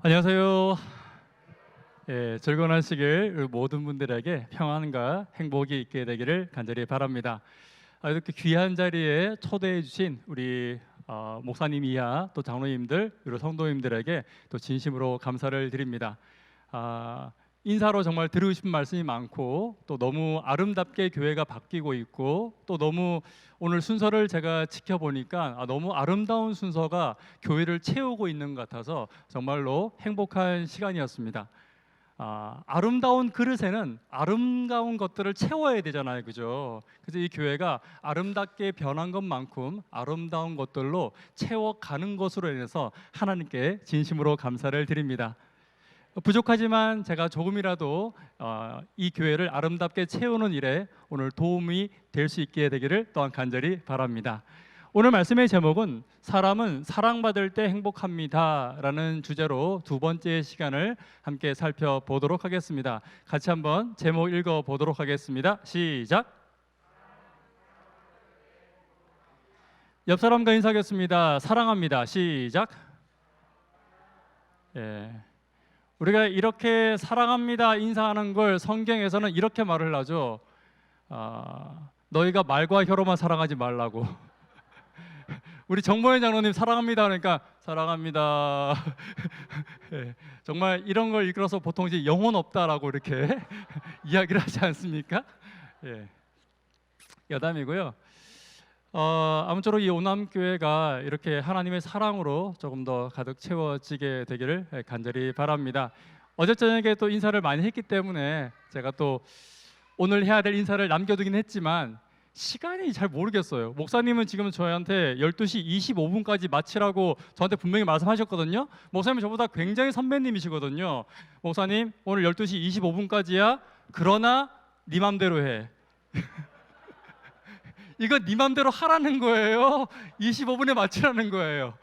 안녕하세요. 즐거운 하시길 모든 분들에게 평안과 행복이 있게 되기를 간절히 바랍니다. 이렇게 귀한 자리에 초대해 주신 우리 목사님 이하 또 장로님들 그리고 성도님들에게 또 진심으로 감사를 드립니다. 인사로 정말 드리고 싶은 말씀이 많고 또 너무 아름답게 교회가 바뀌고 있고 또 너무 오늘 순서를 제가 지켜보니까 너무 아름다운 순서가 교회를 채우고 있는 것 같아서 정말로 행복한 시간이었습니다. 아름다운 그릇에는 아름다운 것들을 채워야 되잖아요, 그죠? 그래서 이 교회가 아름답게 변한 것만큼 아름다운 것들로 채워가는 것으로 인해서 하나님께 진심으로 감사를 드립니다. 부족하지만 제가 조금이라도 이 교회를 아름답게 채우는 일에 오늘 도움이 될 수 있게 되기를 또한 간절히 바랍니다. 오늘 말씀의 제목은 사람은 사랑받을 때 행복합니다 라는 주제로 두 번째 시간을 함께 살펴보도록 하겠습니다. 같이 한번 제목 읽어보도록 하겠습니다. 시작. 옆 사람과 인사하겠습니다. 사랑합니다. 시작. 우리가 이렇게 사랑합니다 인사하는 걸 성경에서는 이렇게 말을 하죠. 너희가 말과 혀로만 사랑하지 말라고. 우리 정모현 장로님 사랑합니다 그러니까 사랑합니다. 정말 이런 걸 이끌어서 보통 이제 영혼 없다라고 이렇게 이야기를 하지 않습니까? 여담이고요. 아무쪼록 이 오남교회가 이렇게 하나님의 사랑으로 조금 더 가득 채워지게 되기를 간절히 바랍니다. 어제 저녁에 또 인사를 많이 했기 때문에 제가 또 오늘 해야 될 인사를 남겨두긴 했지만 시간이 잘 모르겠어요. 목사님은 지금 저희한테 12시 25분까지 마치라고 저한테 분명히 말씀하셨거든요. 목사님은 저보다 굉장히 선배님이시거든요. 목사님 오늘 12시 25분까지야. 그러나 네 맘대로 해. 이거 네 맘대로 하라는 거예요? 25분에 마치라는 거예요?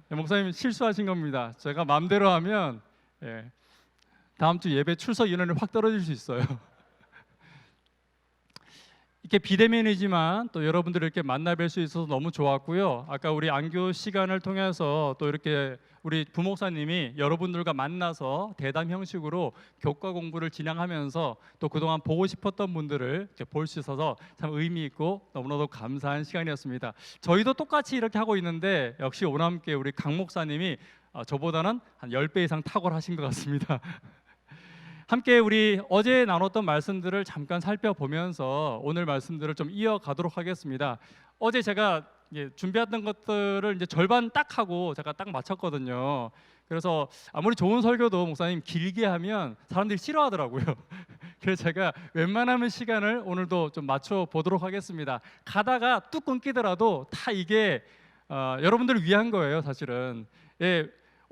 목사님 실수하신 겁니다. 제가 맘대로 하면 다음 주 예배 출석 인원이 확 떨어질 수 있어요. 이렇게 비대면이지만 또 여러분들을 이렇게 만나 뵐 수 있어서 너무 좋았고요. 아까 우리 안교 시간을 통해서 또 이렇게 우리 부목사님이 여러분들과 만나서 대담 형식으로 교과 공부를 진행하면서 또 그동안 보고 싶었던 분들을 볼 수 있어서 참 의미 있고 너무나도 감사한 시간이었습니다. 저희도 똑같이 이렇게 하고 있는데 역시 오남교회 우리 강 목사님이 저보다는 한 10배 이상 탁월하신 것 같습니다. 함께 우리 어제 나눴던 말씀들을 잠깐 살펴보면서 오늘 말씀들을 좀 이어가도록 하겠습니다. 어제 제가 준비했던 것들을 이제 절반 딱 하고 제가 딱 마쳤거든요. 그래서 아무리 좋은 설교도 목사님 길게 하면 사람들이 싫어하더라고요. 그래서 제가 웬만하면 시간을 오늘도 좀 맞춰 보도록 하겠습니다. 가다가 뚝 끊기더라도 다 이게 여러분들을 위한 거예요, 사실은.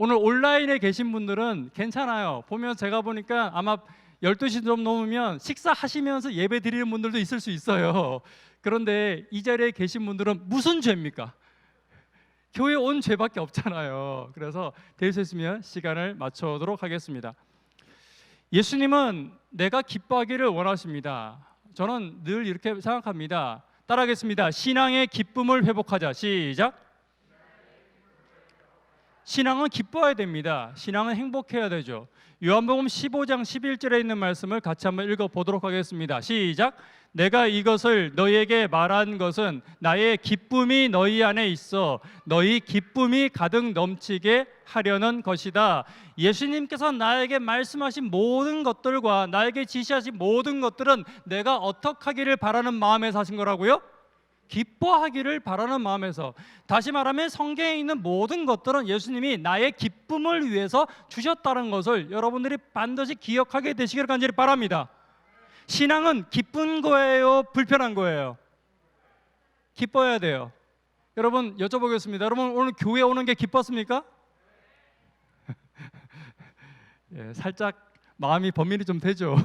오늘 온라인에 계신 분들은 괜찮아요. 보면 제가 보니까 아마 12시 좀 넘으면 식사하시면서 예배 드리는 분들도 있을 수 있어요. 그런데 이 자리에 계신 분들은 무슨 죄입니까? 교회 온 죄밖에 없잖아요. 그래서 될 수 있으면 시간을 맞추도록 하겠습니다. 예수님은 내가 기뻐하기를 원하십니다. 저는 늘 이렇게 생각합니다. 따라하겠습니다. 신앙의 기쁨을 회복하자. 시작. 신앙은 기뻐해야 됩니다. 신앙은 행복해야 되죠. 요한복음 15장 11절에 있는 말씀을 같이 한번 읽어보도록 하겠습니다. 시작. 내가 이것을 너희에게 말한 것은 나의 기쁨이 너희 안에 있어 너희 기쁨이 가득 넘치게 하려는 것이다. 예수님께서 나에게 말씀하신 모든 것들과 나에게 지시하신 모든 것들은 내가 어떻게 하기를 바라는 마음에서 하신 거라고요? 기뻐하기를 바라는 마음에서. 다시 말하면 성경에 있는 모든 것들은 예수님이 나의 기쁨을 위해서 주셨다는 것을 여러분들이 반드시 기억하게 되시기를 간절히 바랍니다. 신앙은 기쁜 거예요? 불편한 거예요? 기뻐야 돼요. 여러분 여쭤보겠습니다. 여러분 오늘 교회 오는 게 기뻤습니까? 살짝 마음이 범민이 좀 되죠.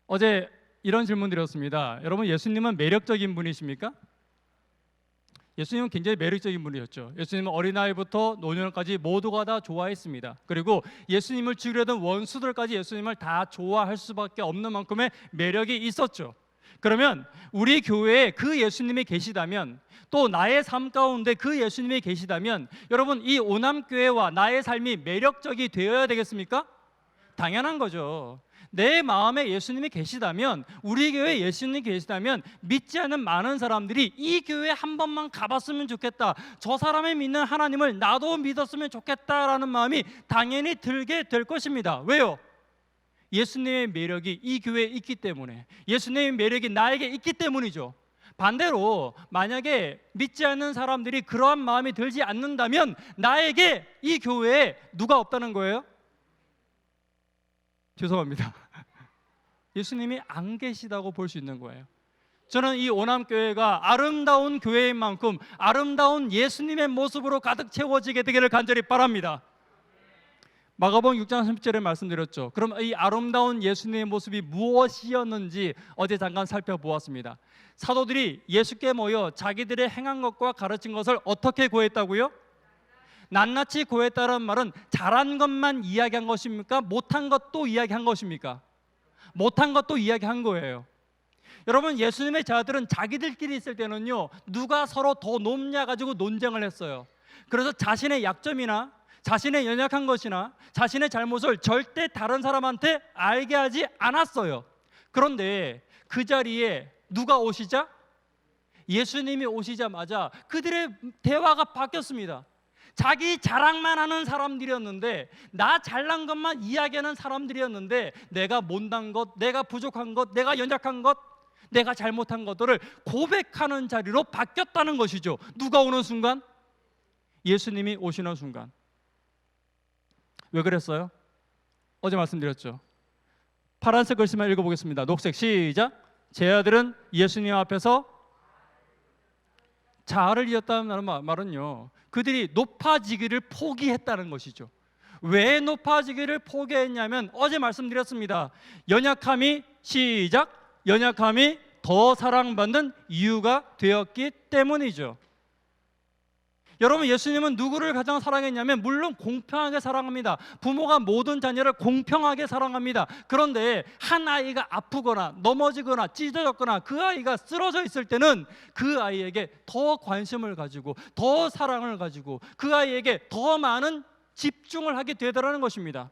어제 이런 질문 드렸습니다. 여러분 예수님은 매력적인 분이십니까? 예수님은 굉장히 매력적인 분이셨죠. 예수님은 어린아이부터 노년까지 모두가 다 좋아했습니다. 그리고 예수님을 죽이려던 원수들까지 예수님을 다 좋아할 수밖에 없는 만큼의 매력이 있었죠. 그러면 우리 교회에 그 예수님이 계시다면, 또 나의 삶 가운데 그 예수님이 계시다면, 여러분, 이 오남교회와 나의 삶이 매력적이 되어야 되겠습니까? 당연한 거죠. 내 마음에 예수님이 계시다면, 우리 교회에 예수님이 계시다면 믿지 않는 많은 사람들이 이 교회에 한 번만 가봤으면 좋겠다, 저 사람이 믿는 하나님을 나도 믿었으면 좋겠다라는 마음이 당연히 들게 될 것입니다. 왜요? 예수님의 매력이 이 교회에 있기 때문에, 예수님의 매력이 나에게 있기 때문이죠. 반대로 만약에 믿지 않는 사람들이 그러한 마음이 들지 않는다면 나에게 이 교회에 누가 없다는 거예요? 죄송합니다. 예수님이 안 계시다고 볼 수 있는 거예요. 저는 이 오남교회가 아름다운 교회인 만큼 아름다운 예수님의 모습으로 가득 채워지게 되기를 간절히 바랍니다. 마가복음 6장 30절에 말씀드렸죠. 그럼 이 아름다운 예수님의 모습이 무엇이었는지 어제 잠깐 살펴보았습니다. 사도들이 예수께 모여 자기들의 행한 것과 가르친 것을 어떻게 고했다고요? 낱낱이 고했다는 말은 잘한 것만 이야기한 것입니까? 못한 것도 이야기한 것입니까? 못한 것도 이야기한 거예요. 여러분, 예수님의 자들은 자기들끼리 있을 때는요, 누가 서로 더 높냐 가지고 논쟁을 했어요. 그래서 자신의 약점이나 자신의 연약한 것이나 자신의 잘못을 절대 다른 사람한테 알게 하지 않았어요. 그런데 그 자리에 누가 오시자? 예수님이 오시자마자 그들의 대화가 바뀌었습니다. 자기 자랑만 하는 사람들이었는데, 나 잘난 것만 이야기하는 사람들이었는데, 내가 못난 것, 내가 부족한 것, 내가 연약한 것, 내가 잘못한 것들을 고백하는 자리로 바뀌었다는 것이죠. 누가 오는 순간? 예수님이 오시는 순간. 왜 그랬어요? 어제 말씀드렸죠. 파란색 글씨만 읽어보겠습니다. 녹색 시작. 제 아들은 예수님 앞에서 자아를 이었다는 말은요, 그들이 높아지기를 포기했다는 것이죠. 왜 높아지기를 포기했냐면 어제 말씀드렸습니다. 연약함이 시작. 연약함이 더 사랑받는 이유가 되었기 때문이죠. 여러분, 예수님은 누구를 가장 사랑했냐면 물론 공평하게 사랑합니다. 부모가 모든 자녀를 공평하게 사랑합니다. 그런데 한 아이가 아프거나 넘어지거나 찢어졌거나 그 아이가 쓰러져 있을 때는 그 아이에게 더 관심을 가지고 더 사랑을 가지고 그 아이에게 더 많은 집중을 하게 되더라는 것입니다.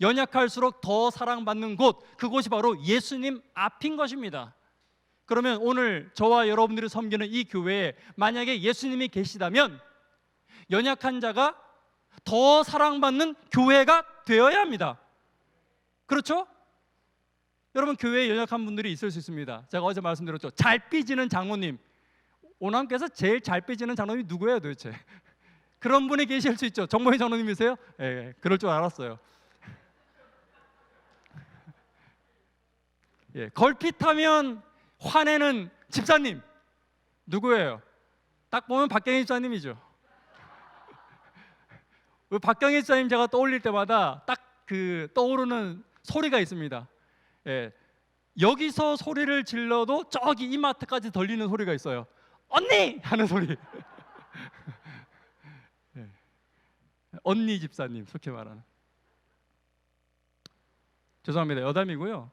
연약할수록 더 사랑받는 곳, 그곳이 바로 예수님 앞인 것입니다. 그러면 오늘 저와 여러분들이 섬기는 이 교회에 만약에 예수님이 계시다면 연약한 자가 더 사랑받는 교회가 되어야 합니다. 그렇죠? 여러분, 교회에 연약한 분들이 있을 수 있습니다. 제가 어제 말씀드렸죠. 잘 삐지는 장로님, 오남께서 제일 잘 삐지는 장로님이 누구예요 도대체? 그런 분이 계실 수 있죠. 정모희 장로님이세요? 예, 그럴 줄 알았어요. 예, 걸핏하면 화내는 집사님 누구예요? 딱 보면 박경희 집사님이죠. 박경희 집사님 제가 떠올릴 때마다 딱 그 떠오르는 소리가 있습니다. 예, 여기서 소리를 질러도 저기 이마트까지 들리는 소리가 있어요. 언니! 하는 소리. 예, 언니 집사님, 속히 말하는. 죄송합니다. 여담이고요.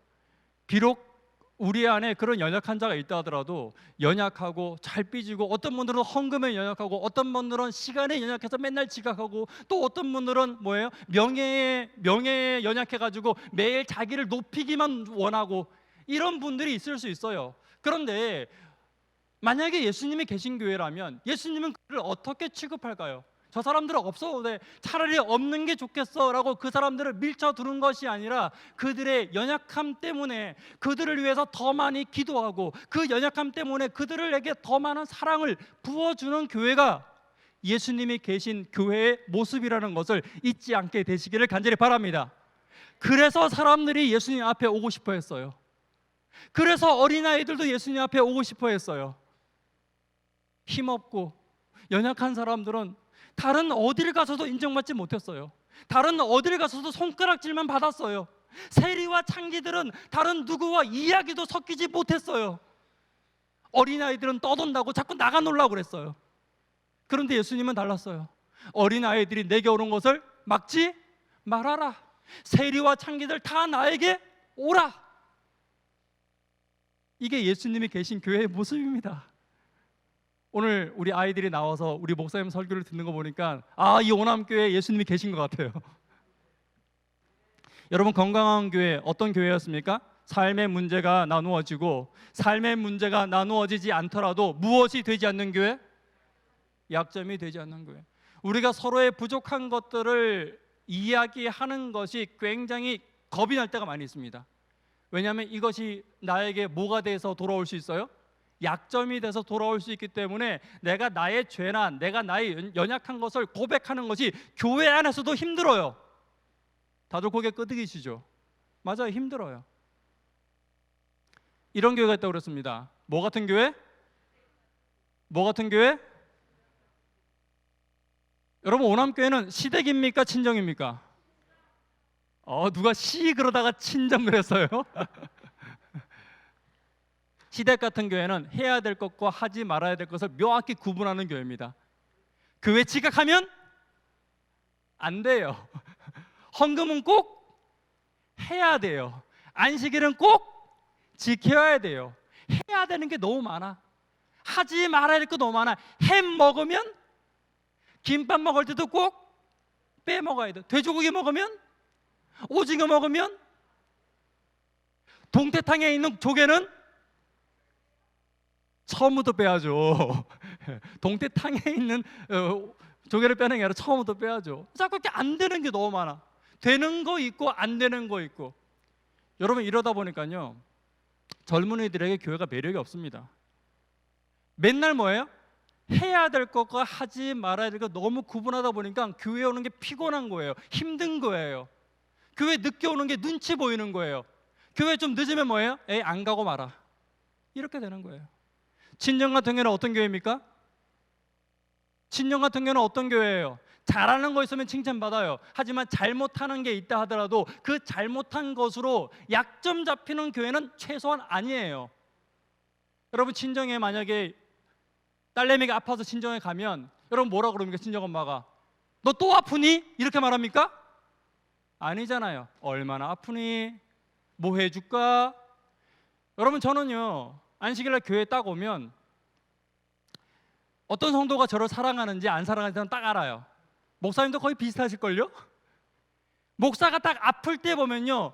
비록 우리 안에 그런 연약한 자가 있다 하더라도 연약하고 잘 삐지고, 어떤 분들은 헌금에 연약하고, 어떤 분들은 시간에 연약해서 맨날 지각하고, 또 어떤 분들은 뭐예요? 명예에 연약해가지고 매일 자기를 높이기만 원하고, 이런 분들이 있을 수 있어요. 그런데 만약에 예수님이 계신 교회라면 예수님은 그를 어떻게 취급할까요? 저 사람들은 없어도 돼, 차라리 없는 게 좋겠어 라고 그 사람들을 밀쳐두는 것이 아니라 그들의 연약함 때문에 그들을 위해서 더 많이 기도하고, 그 연약함 때문에 그들에게 더 많은 사랑을 부어주는 교회가 예수님이 계신 교회의 모습이라는 것을 잊지 않게 되시기를 간절히 바랍니다. 그래서 사람들이 예수님 앞에 오고 싶어 했어요. 그래서 어린아이들도 예수님 앞에 오고 싶어 했어요. 힘없고 연약한 사람들은 다른 어딜 가서도 인정받지 못했어요. 다른 어딜 가서도 손가락질만 받았어요. 세리와 창기들은 다른 누구와 이야기도 섞이지 못했어요. 어린아이들은 떠돈다고 자꾸 나가 놀라고 그랬어요. 그런데 예수님은 달랐어요. 어린아이들이 내게 오는 것을 막지 말아라. 세리와 창기들 다 나에게 오라. 이게 예수님이 계신 교회의 모습입니다. 오늘 우리 아이들이 나와서 우리 목사님 설교를 듣는 거 보니까 이 오남교회에 예수님이 계신 것 같아요. 여러분, 건강한 교회 어떤 교회였습니까? 삶의 문제가 나누어지고 삶의 문제가 나누어지지 않더라도 무엇이 되지 않는 교회? 약점이 되지 않는 교회. 우리가 서로의 부족한 것들을 이야기하는 것이 굉장히 겁이 날 때가 많이 있습니다. 왜냐하면 이것이 나에게 뭐가 돼서 돌아올 수 있어요? 약점이 돼서 돌아올 수 있기 때문에 내가 나의 죄나 내가 나의 연약한 것을 고백하는 것이 교회 안에서도 힘들어요. 다들 고개 끄덕이시죠? 맞아요, 힘들어요. 이런 교회가 있다고 그랬습니다. 뭐 같은 교회? 뭐 같은 교회? 여러분, 오남교회는 시댁입니까? 친정입니까? 누가 시 그러다가 친정 그랬어요? 시댁 같은 교회는 해야 될 것과 하지 말아야 될 것을 명확히 구분하는 교회입니다. 교회 지각하면 안 돼요. 헌금은 꼭 해야 돼요. 안식일은 꼭 지켜야 돼요. 해야 되는 게 너무 많아. 하지 말아야 될 거 너무 많아. 햄 먹으면 김밥 먹을 때도 꼭 빼먹어야 돼. 돼지고기 먹으면, 오징어 먹으면, 동태탕에 있는 조개는 처음부터 빼야죠. 동태탕에 있는 조개를 빼는 게 아니라 처음부터 빼야죠. 자꾸 이렇게 안 되는 게 너무 많아. 되는 거 있고 안 되는 거 있고. 여러분, 이러다 보니까요, 젊은이들에게 교회가 매력이 없습니다. 맨날 뭐예요? 해야 될 것과 하지 말아야 될 것 너무 구분하다 보니까 교회 오는 게 피곤한 거예요. 힘든 거예요. 교회 늦게 오는 게 눈치 보이는 거예요. 교회 좀 늦으면 뭐예요? 에이, 안 가고 말아. 이렇게 되는 거예요. 친정 같은 교회는 어떤 교회입니까? 친정 같은 교회는 어떤 교회예요? 잘하는 거 있으면 칭찬받아요. 하지만 잘못하는 게 있다 하더라도 그 잘못한 것으로 약점 잡히는 교회는 최소한 아니에요. 여러분, 친정에 만약에 딸내미가 아파서 친정에 가면 여러분 뭐라 그럽니까? 친정엄마가 너 또 아프니? 이렇게 말합니까? 아니잖아요. 얼마나 아프니? 뭐 해줄까? 여러분, 저는요, 안식일날 교회에 딱 오면 어떤 성도가 저를 사랑하는지 안 사랑하는지는 딱 알아요. 목사님도 거의 비슷하실걸요? 목사가 딱 아플 때 보면요,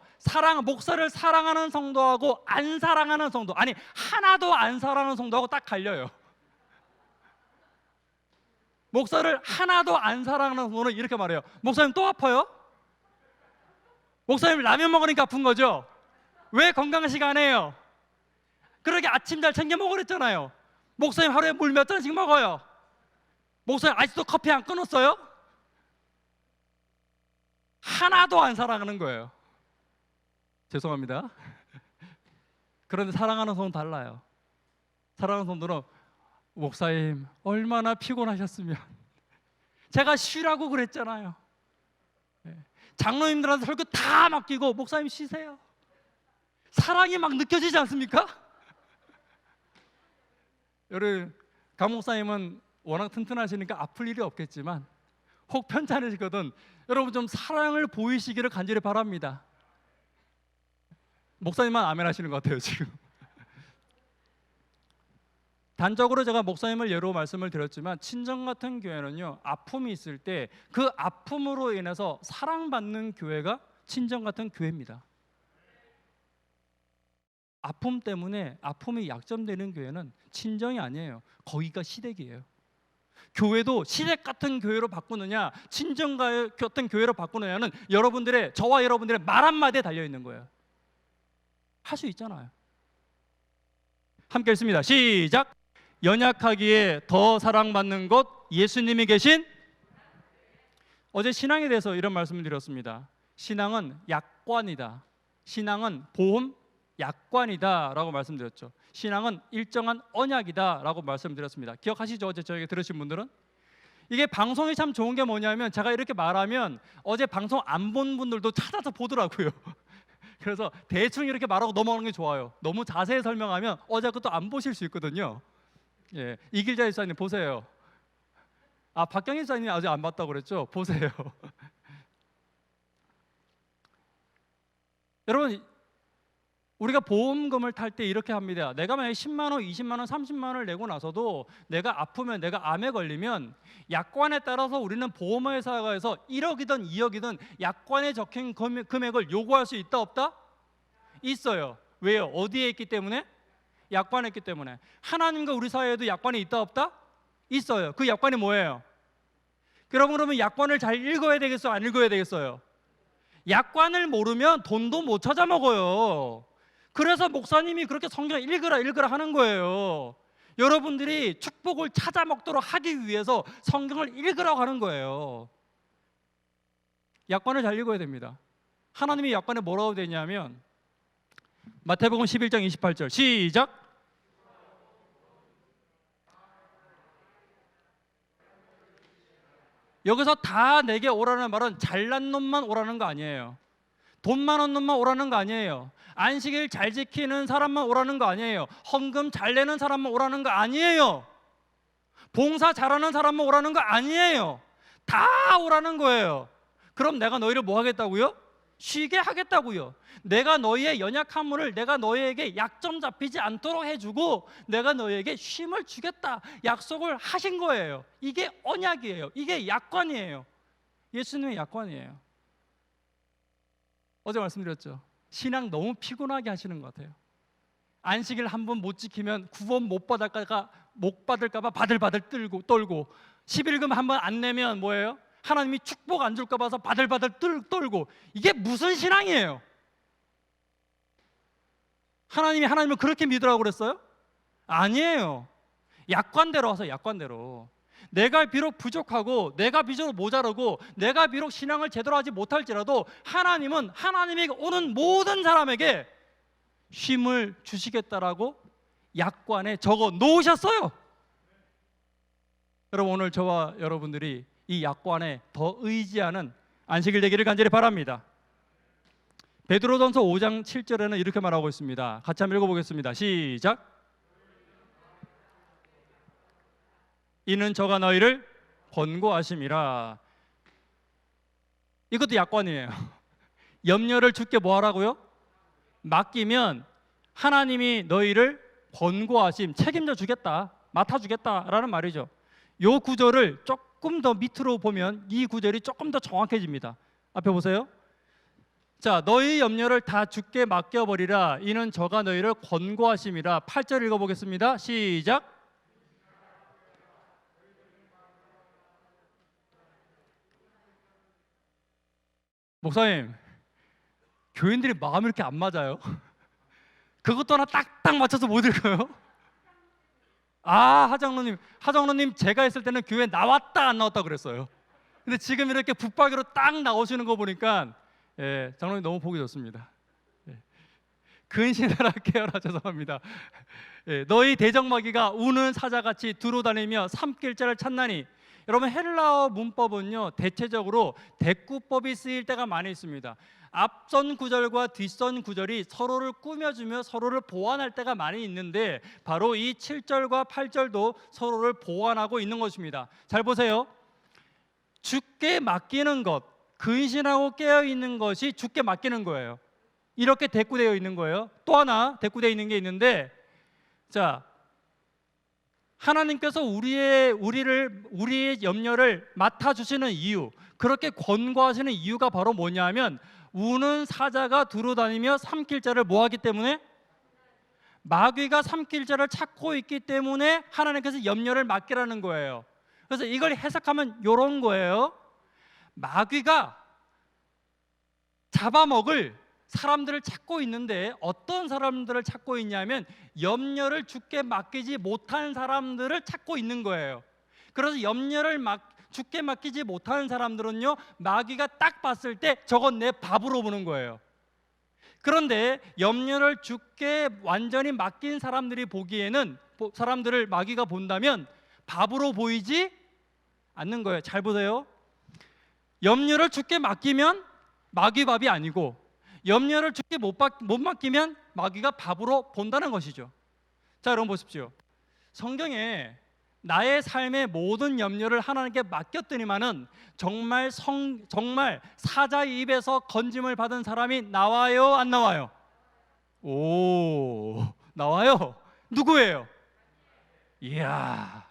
목사를 사랑하는 성도하고 안 사랑하는 성도, 아니 하나도 안 사랑하는 성도하고 딱 갈려요. 목사를 하나도 안 사랑하는 성도는 이렇게 말해요. 목사님 또 아파요? 목사님 라면 먹으니까 아픈 거죠? 왜 건강식 안 해요? 그러게 아침 잘 챙겨 먹으랬잖아요. 목사님 하루에 물 몇 잔씩 먹어요. 목사님 아직도 커피 안 끊었어요? 하나도 안 사랑하는 거예요. 죄송합니다. 그런데 사랑하는 성도는 달라요. 사랑하는 성도는 목사님 얼마나 피곤하셨으면 제가 쉬라고 그랬잖아요. 장로님들한테 설교 다 맡기고 목사님 쉬세요. 사랑이 막 느껴지지 않습니까? 여러분, 강 목사님은 워낙 튼튼하시니까 아플 일이 없겠지만 혹 편찮으시거든 여러분 좀 사랑을 보이시기를 간절히 바랍니다. 목사님만 아멘 하시는 것 같아요 지금. 단적으로 제가 목사님을 예로 말씀을 드렸지만 친정 같은 교회는요, 아픔이 있을 때 그 아픔으로 인해서 사랑받는 교회가 친정 같은 교회입니다. 아픔 때문에 아픔이 약점되는 교회는 친정이 아니에요. 거기가 시댁이에요. 교회도 시댁 같은 교회로 바꾸느냐 친정 같은 교회로 바꾸느냐는 저와 여러분들의 말 한마디에 달려있는 거예요. 할 수 있잖아요. 함께 읽습니다. 시작. 연약하기에 더 사랑받는 곳 예수님이 계신. 어제 신앙에 대해서 이런 말씀을 드렸습니다. 신앙은 약관이다. 신앙은 보험 약관이다 라고 말씀드렸죠. 신앙은 일정한 언약이다 라고 말씀드렸습니다. 기억하시죠? 어제 저에게 들으신 분들은? 이게 방송이 참 좋은 게 뭐냐면 제가 이렇게 말하면 어제 방송 안 본 분들도 찾아서 보더라고요. 그래서 대충 이렇게 말하고 넘어가는 게 좋아요. 너무 자세히 설명하면 어제 것도 안 보실 수 있거든요. 예, 이길자 집사님 보세요. 박경희 집사님 아직 안 봤다고 그랬죠? 보세요. 여러분, 우리가 보험금을 탈 때 이렇게 합니다. 내가 만약에 10만 원, 20만 원, 30만 원을 내고 나서도 내가 아프면, 내가 암에 걸리면 약관에 따라서 우리는 보험회사에서 1억이든 2억이든 약관에 적힌 금액을 요구할 수 있다 없다? 있어요. 왜요? 어디에 있기 때문에? 약관에 있기 때문에. 하나님과 우리 사이에도 약관이 있다 없다? 있어요. 그 약관이 뭐예요? 그러면 약관을 잘 읽어야 되겠어요? 안 읽어야 되겠어요? 약관을 모르면 돈도 못 찾아 먹어요. 그래서 목사님이 그렇게 성경 읽으라 하는 거예요. 여러분들이 축복을 찾아 먹도록 하기 위해서 성경을 읽으라고 하는 거예요. 약관을 잘 읽어야 됩니다. 하나님이 약관에 뭐라고 되냐면 마태복음 11장 28절 시작. 여기서 다 내게 오라는 말은 잘난 놈만 오라는 거 아니에요. 돈 많은 놈만 오라는 거 아니에요. 안식일 잘 지키는 사람만 오라는 거 아니에요. 헌금 잘 내는 사람만 오라는 거 아니에요. 봉사 잘하는 사람만 오라는 거 아니에요. 다 오라는 거예요. 그럼 내가 너희를 뭐 하겠다고요? 쉬게 하겠다고요. 내가 너희의 연약한 물을 내가 너희에게 약점 잡히지 않도록 해주고 내가 너희에게 쉼을 주겠다 약속을 하신 거예요. 이게 언약이에요. 이게 약관이에요. 예수님의 약관이에요. 어제 말씀드렸죠. 신앙 너무 피곤하게 하시는 것 같아요. 안식일 한 번 못 지키면 구원 못 받을까 봐 바들바들 떨고 11금 한 번 안 내면 뭐예요? 하나님이 축복 안 줄까 봐서 바들바들 떨고. 이게 무슨 신앙이에요? 하나님을 그렇게 믿으라고 그랬어요? 아니에요. 약관대로 와서 약관대로. 내가 비록 부족하고 내가 비록 모자르고 내가 비록 신앙을 제대로 하지 못할지라도 하나님은 하나님에게 오는 모든 사람에게 쉼을 주시겠다라고 약관에 적어 놓으셨어요. 여러분, 오늘 저와 여러분들이 이 약관에 더 의지하는 안식일 되기를 간절히 바랍니다. 베드로전서 5장 7절에는 이렇게 말하고 있습니다. 같이 한번 읽어보겠습니다. 시작. 이는 저가 너희를 권고하심이라. 이것도 약관이에요. 염려를 주께 뭐 하라고요? 맡기면 하나님이 너희를 권고하심, 책임져 주겠다, 맡아주겠다라는 말이죠. 이 구절을 조금 더 밑으로 보면 이 구절이 조금 더 정확해집니다. 앞에 보세요. 자, 너희 염려를 다 주께 맡겨버리라. 이는 저가 너희를 권고하심이라. 8절 읽어보겠습니다. 시작. 목사님, 교인들이 마음이 이렇게 안 맞아요? 그것도 하나 딱딱 맞춰서 못 읽어요? 하정로님 제가 있을 때는 교회 나왔다 안 나왔다 그랬어요. 근데 지금 이렇게 붙박이로 딱 나오시는 거 보니까 장로님 너무 보기 좋습니다. 근신하라 깨어라. 죄송합니다. 너희 대적마귀가 우는 사자같이 두루다니며 삼킬 자를 찾나니. 여러분, 헬라어 문법은요 대체적으로 대꾸법이 쓰일 때가 많이 있습니다. 앞선 구절과 뒷선 구절이 서로를 꾸며주며 서로를 보완할 때가 많이 있는데 바로 이 7절과 8절도 서로를 보완하고 있는 것입니다. 잘 보세요. 주께 맡기는 것, 근신하고 깨어있는 것이 주께 맡기는 거예요. 이렇게 대꾸되어 있는 거예요. 또 하나 대꾸되어 있는 게 있는데, 자, 하나님께서 우리의 염려를 맡아주시는 이유, 그렇게 권고하시는 이유가 바로 뭐냐면 우는 사자가 두루다니며 삼킬 자를 뭐하기 때문에? 마귀가 삼킬 자를 찾고 있기 때문에 하나님께서 염려를 맡기라는 거예요. 그래서 이걸 해석하면 이런 거예요. 마귀가 잡아먹을 사람들을 찾고 있는데 어떤 사람들을 찾고 있냐면 염려를 주께 맡기지 못한 사람들을 찾고 있는 거예요. 그래서 염려를 주께 맡기지 못하는 사람들은요 마귀가 딱 봤을 때 저건 내 밥으로 보는 거예요. 그런데 염려를 주께 완전히 맡긴 사람들이 보기에는 사람들을 마귀가 본다면 밥으로 보이지 않는 거예요. 잘 보세요. 염려를 주께 맡기면 마귀 밥이 아니고 염려를 주께 못 맡기면 마귀가 밥으로 본다는 것이죠. 자, 여러분 보십시오. 성경에 나의 삶의 모든 염려를 하나님께 맡겼더니만은 정말 사자의 입에서 건짐을 받은 사람이 나와요, 안 나와요? 오, 나와요. 누구예요? 이야,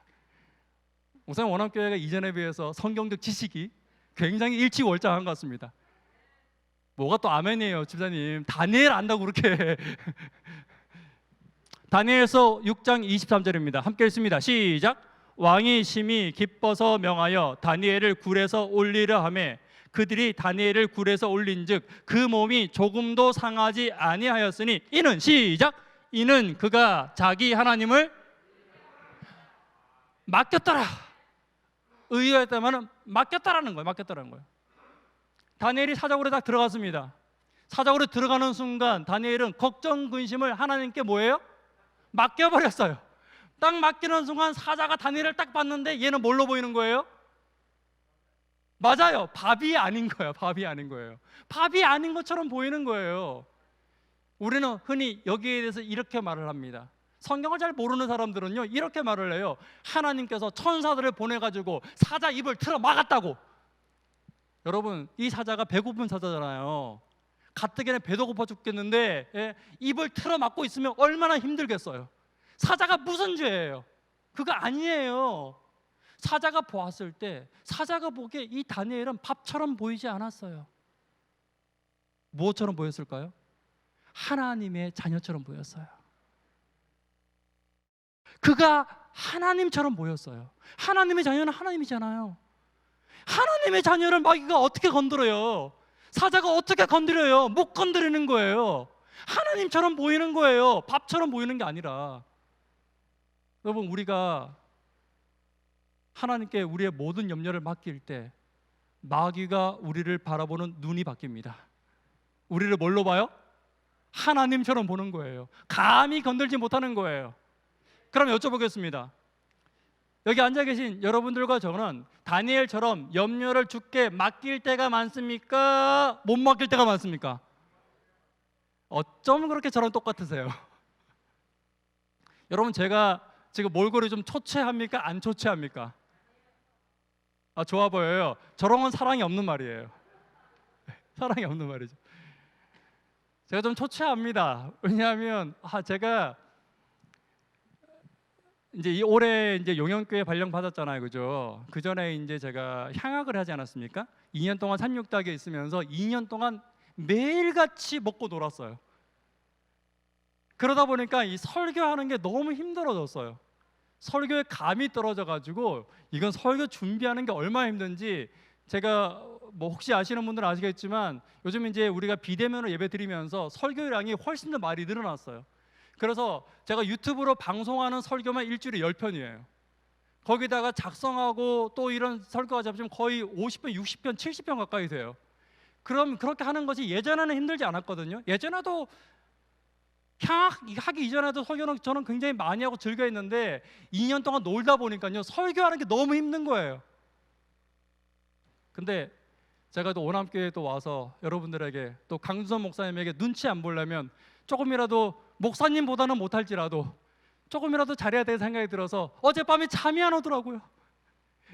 목사님 원암교회가 이전에 비해서 성경적 지식이 굉장히 일치월장한 것 같습니다. 뭐가 또 아멘이에요, 집사님. 다니엘 안다고 그렇게. 다니엘서 6장 23절입니다. 함께 읽습니다. 시작. 왕이 심히 기뻐서 명하여 다니엘을 굴에서 올리려 하매 그들이 다니엘을 굴에서 올린즉 그 몸이 조금도 상하지 아니하였으니 이는 시작. 이는 그가 자기 하나님을 맡겼더라. 의외였다면 맡겼다라는 거예요. 맡겼다라는 거예요. 다니엘이 사자굴에 딱 들어갔습니다. 사자굴에 들어가는 순간 다니엘은 걱정 근심을 하나님께 뭐예요? 맡겨버렸어요. 딱 맡기는 순간 사자가 다니엘을 딱 봤는데 얘는 뭘로 보이는 거예요? 맞아요. 밥이 아닌 거예요. 밥이 아닌 거예요. 밥이 아닌 것처럼 보이는 거예요. 우리는 흔히 여기에 대해서 이렇게 말을 합니다. 성경을 잘 모르는 사람들은요 이렇게 말을 해요. 하나님께서 천사들을 보내가지고 사자 입을 틀어 막았다고. 여러분, 이 사자가 배고픈 사자잖아요. 가뜩이나 배도 고파 죽겠는데 입을 틀어 막고 있으면 얼마나 힘들겠어요. 사자가 무슨 죄예요? 그거 아니에요. 사자가 보았을 때 사자가 보기에 이 다니엘은 밥처럼 보이지 않았어요. 무엇처럼 보였을까요? 하나님의 자녀처럼 보였어요. 그가 하나님처럼 보였어요. 하나님의 자녀는 하나님이잖아요. 하나님의 자녀를 마귀가 어떻게 건드려요? 사자가 어떻게 건드려요? 못 건드리는 거예요. 하나님처럼 보이는 거예요. 밥처럼 보이는 게 아니라. 여러분, 우리가 하나님께 우리의 모든 염려를 맡길 때 마귀가 우리를 바라보는 눈이 바뀝니다. 우리를 뭘로 봐요? 하나님처럼 보는 거예요. 감히 건들지 못하는 거예요. 그럼 여쭤보겠습니다. 여기 앉아 계신 여러분들과 저는 다니엘처럼 염려를 주께 맡길 때가 많습니까? 못 맡길 때가 많습니까? 어쩜 그렇게 저랑 똑같으세요? 여러분, 제가 지금 몰골이 좀 초췌합니까? 안 초췌합니까? 좋아 보여요. 저런 건 사랑이 없는 말이에요. 사랑이 없는 말이죠. 제가 좀 초췌합니다. 왜냐하면 제가 이제 이 올해 이제 용영교회 발령 받았잖아요, 그죠? 그 전에 이제 제가 향학을 하지 않았습니까? 2년 동안 삼육dak에 있으면서 2년 동안 매일같이 먹고 놀았어요. 그러다 보니까 이 설교하는 게 너무 힘들어졌어요. 설교에 감이 떨어져가지고 이건 설교 준비하는 게 얼마나 힘든지 제가 뭐 혹시 아시는 분들은 아시겠지만 요즘 이제 우리가 비대면으로 예배 드리면서 설교량이 훨씬 더 많이 늘어났어요. 그래서 제가 유튜브로 방송하는 설교만 일주일에 10편이에요. 거기다가 작성하고 또 이런 설교가 잡히면 거의 50편, 60편, 70편 가까이 돼요. 그럼 그렇게 하는 것이 예전에는 힘들지 않았거든요. 예전에도 향하기 이전에도 설교는 저는 굉장히 많이 하고 즐겨했는데 2년 동안 놀다 보니까요 설교하는 게 너무 힘든 거예요. 근데 제가 또 오남교회에 또 와서 여러분들에게 또 강준선 목사님에게 눈치 안 보려면 조금이라도 목사님보다는 못할지라도 조금이라도 잘해야 될 생각이 들어서 어젯밤에 잠이 안 오더라고요.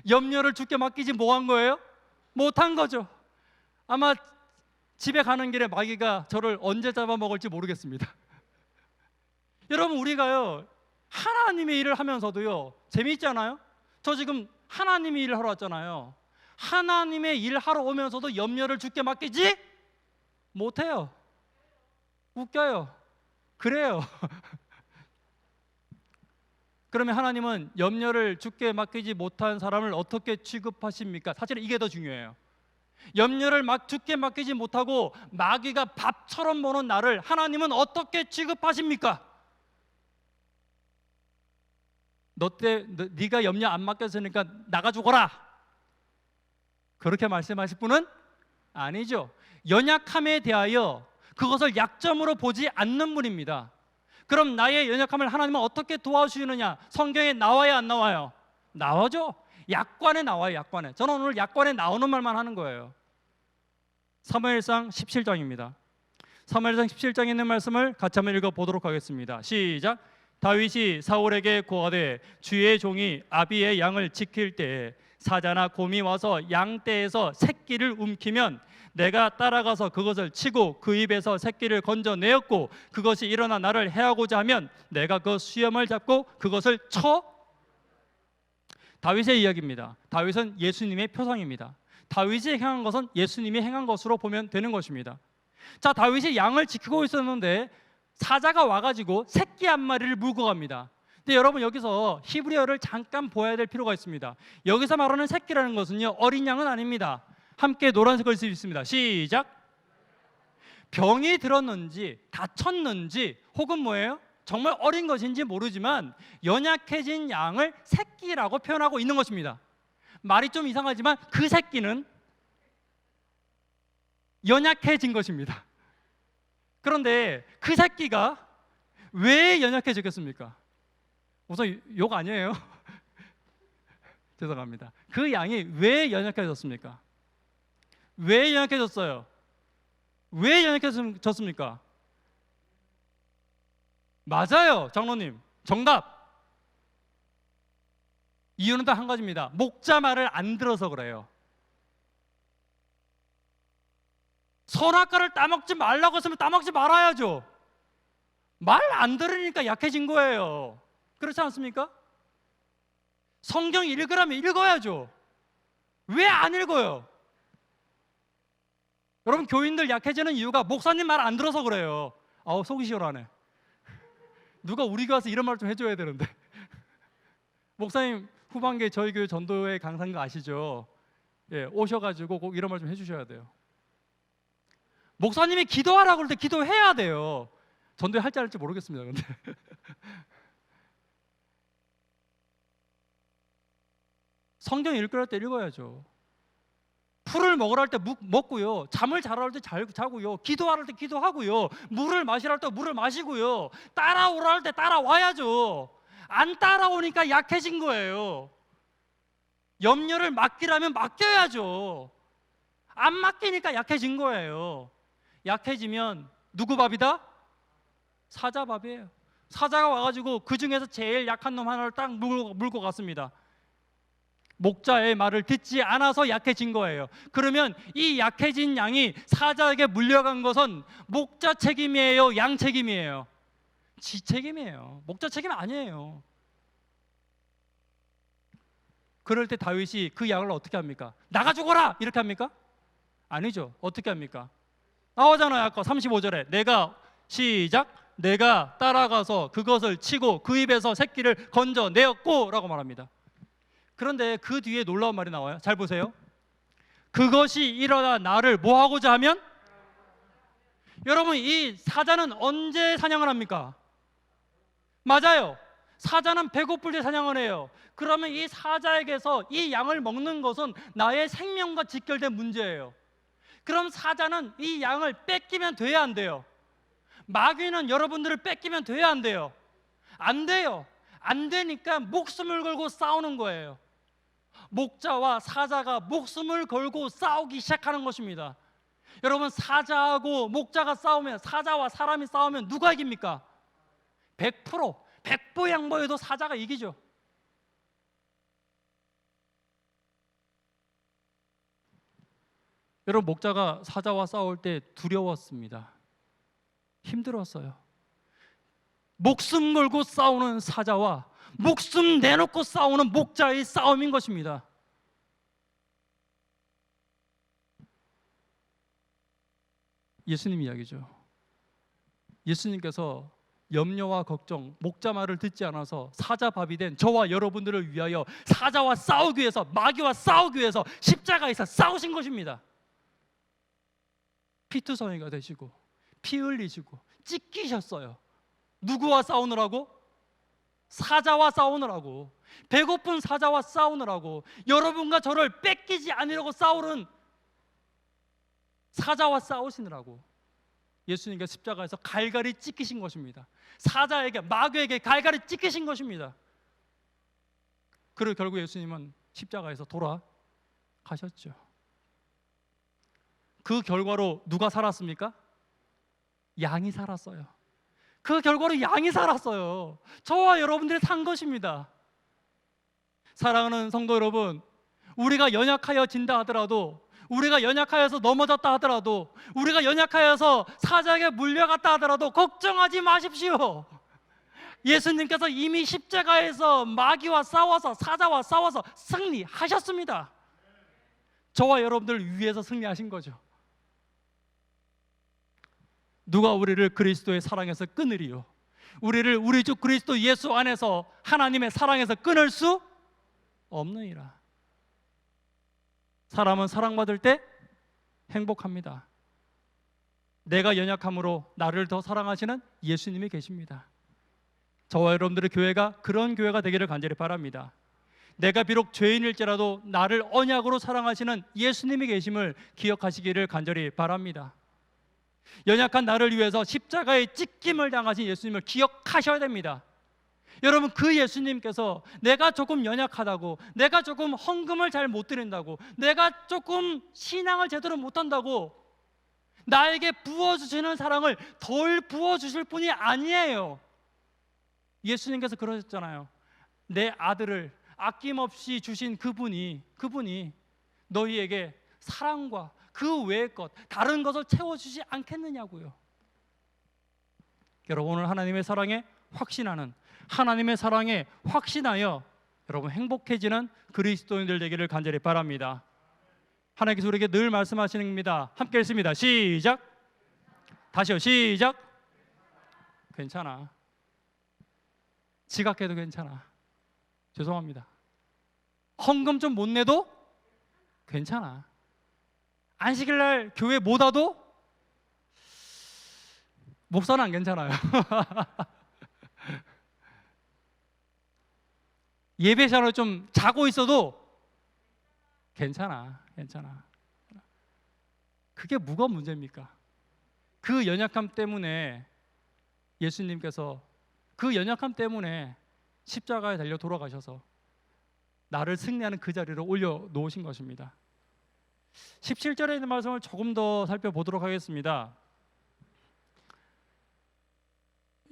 염려를 주께 맡기지 뭐 한 거예요? 못한 거죠. 아마 집에 가는 길에 마귀가 저를 언제 잡아먹을지 모르겠습니다. 여러분, 우리가요 하나님의 일을 하면서도요 재미있잖아요. 저 지금 하나님의 일을 하러 왔잖아요. 하나님의 일 하러 오면서도 염려를 주께 맡기지 못해요. 웃겨요. 그래요. 그러면 하나님은 염려를 주께 맡기지 못한 사람을 어떻게 취급하십니까? 사실은 이게 더 중요해요. 염려를 주께 맡기지 못하고 마귀가 밥처럼 보는 나를 하나님은 어떻게 취급하십니까? 네가 염려 안 맡겼으니까 나가 죽어라, 그렇게 말씀하실 분은 아니죠. 연약함에 대하여 그것을 약점으로 보지 않는 분입니다. 그럼 나의 연약함을 하나님은 어떻게 도와주시느냐? 성경에 나와야 안 나와요? 나와죠. 약관에 나와요. 약관에. 저는 오늘 약관에 나오는 말만 하는 거예요. 사무엘상 17장입니다. 사무엘상 17장에 있는 말씀을 같이 한번 읽어보도록 하겠습니다. 시작. 다윗이 사울에게 고하되 주의 종이 아비의 양을 지킬 때에 사자나 곰이 와서 양떼에서 새끼를 움키면 내가 따라가서 그것을 치고 그 입에서 새끼를 건져내었고 그것이 일어나 나를 해하고자 하면 내가 그 수염을 잡고 그것을 쳐. 다윗의 이야기입니다. 다윗은 예수님의 표상입니다. 다윗이 행한 것은 예수님이 행한 것으로 보면 되는 것입니다. 자, 다윗이 양을 지키고 있었는데 사자가 와가지고 새끼 한 마리를 물고 갑니다. 근데 여러분, 여기서 히브리어를 잠깐 보아야 될 필요가 있습니다. 여기서 말하는 새끼라는 것은요, 어린 양은 아닙니다. 함께 노란색을 쓸 수 있습니다. 시작. 병이 들었는지 다쳤는지 혹은 뭐예요? 정말 어린 것인지 모르지만 연약해진 양을 새끼라고 표현하고 있는 것입니다. 말이 좀 이상하지만 그 새끼는 연약해진 것입니다. 그런데 그 새끼가 왜 연약해졌겠습니까? 우선 욕 아니에요. 죄송합니다. 그 양이 왜 연약해졌습니까? 왜 연약해졌어요? 왜 연약해졌습니까? 맞아요, 장로님. 정답. 이유는 딱 한 가지입니다. 목자 말을 안 들어서 그래요. 선악과를 따먹지 말라고 했으면 따먹지 말아야죠. 말 안 들으니까 약해진 거예요. 그렇지 않습니까? 성경 읽으라면 읽어야죠. 왜 안 읽어요? 여러분, 교인들 약해지는 이유가 목사님 말 안 들어서 그래요. 아우, 속이 시원하네. 누가 우리 가서 이런 말 좀 해줘야 되는데. 목사님 후반기에 저희 교회 전도회 강사인 아시죠? 예, 오셔가지고 꼭 이런 말 좀 해주셔야 돼요. 목사님이 기도하라고 그럴 때 기도해야 돼요. 전도회 할지 안 할지 모르겠습니다. 근데 성경 읽으라 할 때 읽어야죠. 풀을 먹으라 할 때 먹고요. 잠을 자라 할 때 자고요. 기도하라 할 때 기도하고요. 물을 마시라 할 때 물을 마시고요. 따라오라 할 때 따라와야죠. 안 따라오니까 약해진 거예요. 염려를 맡기라면 맡겨야죠. 안 맡기니까 약해진 거예요. 약해지면 누구 밥이다? 사자 밥이에요. 사자가 와가지고 그 중에서 제일 약한 놈 하나를 딱 물고 갔습니다. 목자의 말을 듣지 않아서 약해진 거예요. 그러면 이 약해진 양이 사자에게 물려간 것은 목자 책임이에요? 양 책임이에요? 지 책임이에요. 목자 책임 아니에요. 그럴 때 다윗이 그 양을 어떻게 합니까? 나가 죽어라! 이렇게 합니까? 아니죠. 어떻게 합니까? 나오잖아요. 아까 35절에 내가 시작 내가 따라가서 그것을 치고 그 입에서 새끼를 건져내었고 라고 말합니다. 그런데 그 뒤에 놀라운 말이 나와요. 잘 보세요. 그것이 일어나 나를 뭐 하고자 하면? 여러분, 이 사자는 언제 사냥을 합니까? 맞아요. 사자는 배고플 때 사냥을 해요. 그러면 이 사자에게서 이 양을 먹는 것은 나의 생명과 직결된 문제예요. 그럼 사자는 이 양을 뺏기면 돼야 안 돼요? 마귀는 여러분들을 뺏기면 돼야 안 돼요? 안 돼요. 안 되니까 목숨을 걸고 싸우는 거예요. 목자와 사자가 목숨을 걸고 싸우기 시작하는 것입니다. 여러분, 사자하고 목자가 싸우면, 사자와 사람이 싸우면 누가 이깁니까? 100%, 백보양보해도 사자가 이기죠. 여러분, 목자가 사자와 싸울 때 두려웠습니다. 힘들었어요. 목숨 걸고 싸우는 사자와 목숨 내놓고 싸우는 목자의 싸움인 것입니다. 예수님 이야기죠. 예수님께서 염려와 걱정, 목자 말을 듣지 않아서 사자밥이 된 저와 여러분들을 위하여 사자와 싸우기 위해서, 마귀와 싸우기 위해서 십자가에서 싸우신 것입니다. 피투성이가 되시고 피 흘리시고 찢기셨어요. 누구와 싸우느라고? 사자와 싸우느라고. 배고픈 사자와 싸우느라고. 여러분과 저를 뺏기지 않으려고 싸우는 사자와 싸우시느라고 예수님께서 십자가에서 갈갈이 찢기신 것입니다. 사자에게, 마귀에게 갈갈이 찢기신 것입니다. 그리고 결국 예수님은 십자가에서 돌아가셨죠. 그 결과로 누가 살았습니까? 양이 살았어요. 그 결과로 양이 살았어요. 저와 여러분들이 산 것입니다. 사랑하는 성도 여러분, 우리가 연약하여진다 하더라도, 우리가 연약하여서 넘어졌다 하더라도, 우리가 연약하여서 사자에게 물려갔다 하더라도 걱정하지 마십시오. 예수님께서 이미 십자가에서 마귀와 싸워서, 사자와 싸워서 승리하셨습니다. 저와 여러분들 위해서 승리하신 거죠. 누가 우리를 그리스도의 사랑에서 끊으리요? 우리를 우리 주 그리스도 예수 안에서 하나님의 사랑에서 끊을 수 없느니라. 사람은 사랑받을 때 행복합니다. 내가 연약함으로 나를 더 사랑하시는 예수님이 계십니다. 저와 여러분들의 교회가 그런 교회가 되기를 간절히 바랍니다. 내가 비록 죄인일지라도 나를 언약으로 사랑하시는 예수님이 계심을 기억하시기를 간절히 바랍니다. 연약한 나를 위해서 십자가에 찢김을 당하신 예수님을 기억하셔야 됩니다. 여러분, 그 예수님께서 내가 조금 연약하다고, 내가 조금 헌금을 잘 못 드린다고, 내가 조금 신앙을 제대로 못한다고 나에게 부어주시는 사랑을 덜 부어주실 분이 아니에요. 예수님께서 그러셨잖아요. 내 아들을 아낌없이 주신 그분이 너희에게 사랑과 그 외의 것, 다른 것을 채워주지 않겠느냐고요. 여러분, 오늘 하나님의 사랑에 확신하는, 하나님의 사랑에 확신하여 여러분 행복해지는 그리스도인들 되기를 간절히 바랍니다. 하나님께서 우리에게 늘 말씀하시는 겁니다. 함께 읽습니다. 시작. 다시요. 시작. 괜찮아. 지각해도 괜찮아. 죄송합니다. 헌금 좀 못 내도 괜찮아. 안식일날 교회 못 와도 목사는 안 괜찮아요. 예배 시간을 좀 자고 있어도 괜찮아. 그게 뭐가 문제입니까? 그 연약함 때문에 예수님께서 그 연약함 때문에 십자가에 달려 돌아가셔서 나를 승리하는 그 자리로 올려놓으신 것입니다. 17절에 있는 말씀을 조금 더 살펴보도록 하겠습니다.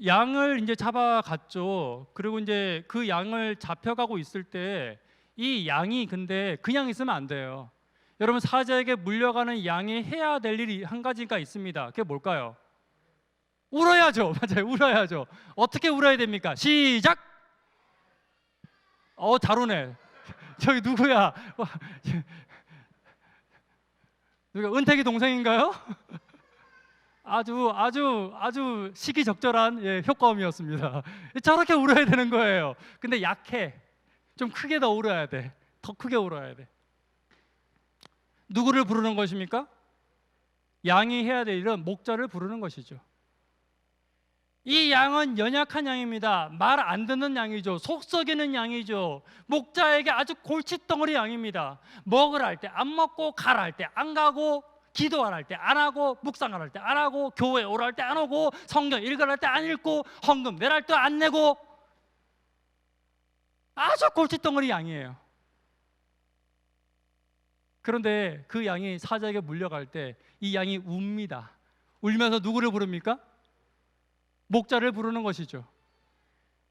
양을 이제 잡아갔죠. 그리고 이제 그 양을 잡혀가고 있을 때 이 양이 근데 그냥 있으면 안 돼요. 여러분, 사자에게 물려가는 양이 해야 될 일이 한 가지가 있습니다. 그게 뭘까요? 울어야죠. 맞아요. 울어야죠. 어떻게 울어야 됩니까? 시작. 잘 우네. 저기 누구야? 누가 은택이 동생인가요? 아주 시기적절한 효과음이었습니다. 저렇게 울어야 되는 거예요. 근데 약해. 좀 크게 더 울어야 돼. 더 크게 울어야 돼. 누구를 부르는 것입니까? 양이 해야 될 일은 목자를 부르는 것이죠. 이 양은 연약한 양입니다. 말 안 듣는 양이죠. 속 썩이는 양이죠. 목자에게 아주 골칫덩어리 양입니다. 먹으라 할 때 안 먹고, 가라 할 때 안 가고, 기도하라 할 때 안 하고, 묵상하라 할 때 안 하고, 교회 오라 할 때 안 오고, 성경 읽으라 할 때 안 읽고, 헌금 내라 할 때 안 내고, 아주 골칫덩어리 양이에요. 그런데 그 양이 사자에게 물려갈 때 이 양이 웁니다. 울면서 누구를 부릅니까? 목자를 부르는 것이죠.